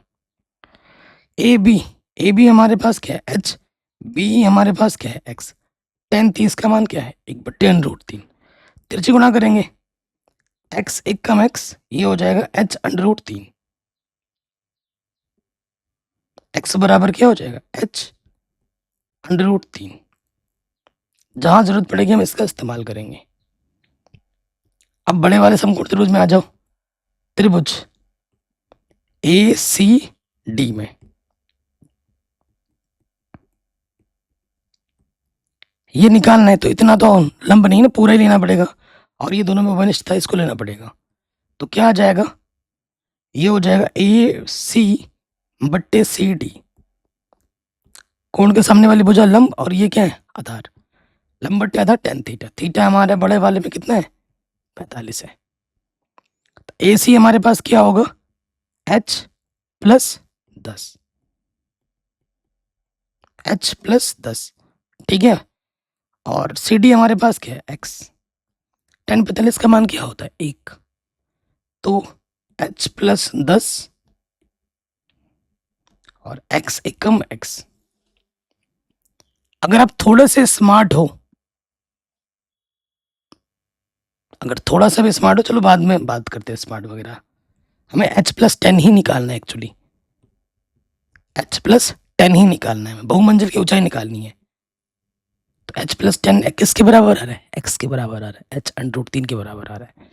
ए बी हमारे पास क्या है? एच। बी हमारे पास क्या है? एक्स। टेन 30 का मान क्या है? 1/√3। तिरछी गुणा करेंगे, एक्स एक कम एक्स, ये हो जाएगा एच √3। एक्स बराबर क्या हो जाएगा? एच √3। जहां जरूरत पड़ेगी हम इसका इस्तेमाल करेंगे। अब बड़े वाले समकोण त्रिभुज में आ जाओ। त्रिभुज ए सी डी में ये निकालना है, तो इतना तो लंब नहीं ना, पूरा ही लेना पड़ेगा। और ये दोनों में उभयनिष्ठ था, इसको लेना पड़ेगा। तो क्या आ जाएगा? ये हो जाएगा ए सी बट्टे सी डी। कोण के सामने वाली भुजा लंब और ये क्या है? आधार। लंब बट्टे आधार टेन थीटा। थीटा हमारे बड़े वाले में कितना है? 45 है। तो ए सी हमारे पास क्या होगा? H plus 10। H plus 10। ठीक है, और सी डी हमारे पास क्या है? एक्स। 10 45 का मान क्या होता है? 1। तो एच प्लस 10 और एक्स एकम एक्स। अगर आप थोड़े से स्मार्ट हो, अगर थोड़ा सा भी स्मार्ट हो, चलो बाद में बात करते हैं स्मार्ट वगैरह। हमें एच प्लस 10 ही निकालना है एक्चुअली। एच प्लस 10 ही निकालना है, बहुमंजिल की ऊंचाई निकालनी है। तो एच प्लस 10 किसके बराबर आ रहा है? एक्स के बराबर आ रहा है। एच √3 के बराबर आ रहा है।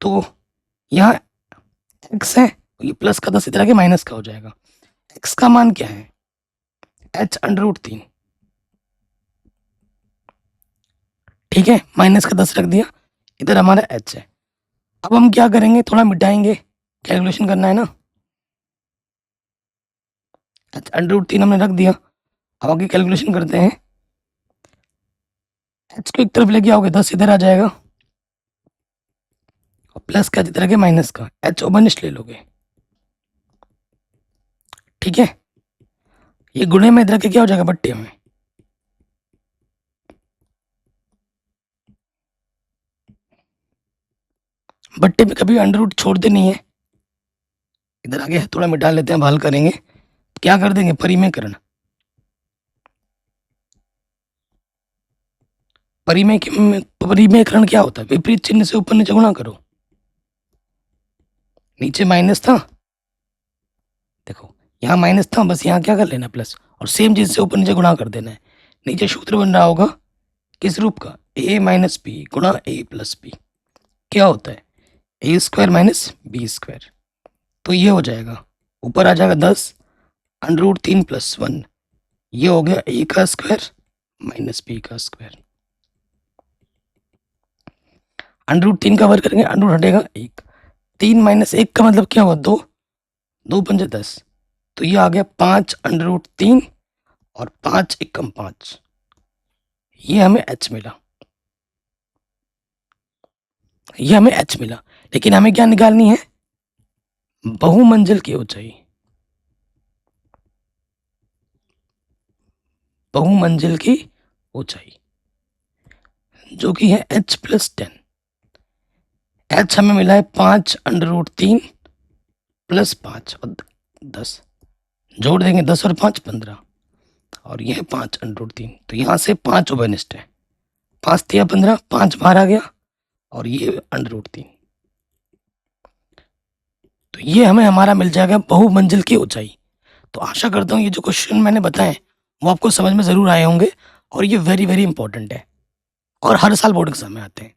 तो यहाँ एक्स है, ये प्लस का 10 इधर आके माइनस का हो जाएगा। एक्स का मान क्या है? एच √3। ठीक है, माइनस का 10 रख दिया, इधर हमारा एच है। अब हम क्या करेंगे? थोड़ा मिटाएंगे, कैलकुलेशन करना है ना। एच √3 हमने रख दिया। अब आगे कैलकुलेशन करते हैं। एच को एक तरफ लेके आओगे 10 इधर आ जाएगा, और प्लस का इधर आगे माइनस का। एच उभयनिष्ठ ले लोगे। ठीक है, ये गुणे में इधर के क्या हो जाएगा? बट्टे में। बट्टे में कभी अंडर छोड़ते नहीं है। इधर आगे थोड़ा मिटा लेते हैं, हल करेंगे। क्या कर देंगे? परिमेयकरण। परिमेयकरण क्या होता है? विपरीत चिन्ह से ऊपर नीचे गुणा करो। नीचे माइनस था, देखो यहाँ माइनस था, बस यहाँ क्या कर लेना? प्लस। और सेम चीज से ऊपर नीचे गुणा कर देना है। नीचे सूत्र बन रहा होगा किस रूप का? a माइनस बी गुणा a प्लस बी। क्या होता है? a² minus b²। तो ये हो जाएगा, ऊपर आ जाएगा 10 √3 + 1। ये हो गया a² माइनस b²। √3 का वर्ग करेंगे, अंडर रूट हटेगा 1। 3 माइनस 1 का मतलब क्या हुआ? 2। 2 पंजे 10, तो ये आ गया 5 √3 और 5 एकम 5, ये हमें h मिला। ये हमें h मिला, लेकिन हमें क्या निकालनी है? बहुमंजिल की ऊंचाई। बहुमंजिल की ऊंचाई जो कि है h + 10। h हमें मिला है 5 √3 + 5 और 10, जोड़ देंगे 10 और 5 15, और ये है 5 √3। तो यहाँ से 5 ओवरनिस्ट है, 5 तिया 15, 5 बाहर आ गया और ये √3। तो ये हमें हमारा मिल जाएगा बहुमंजिल की ऊंचाई। तो आशा करता हूँ ये जो क्वेश्चन मैंने बताए वो आपको समझ में ज़रूर आए होंगे, और ये वेरी वेरी इंपॉर्टेंट है और हर साल बोर्ड एग्जाम में आते हैं।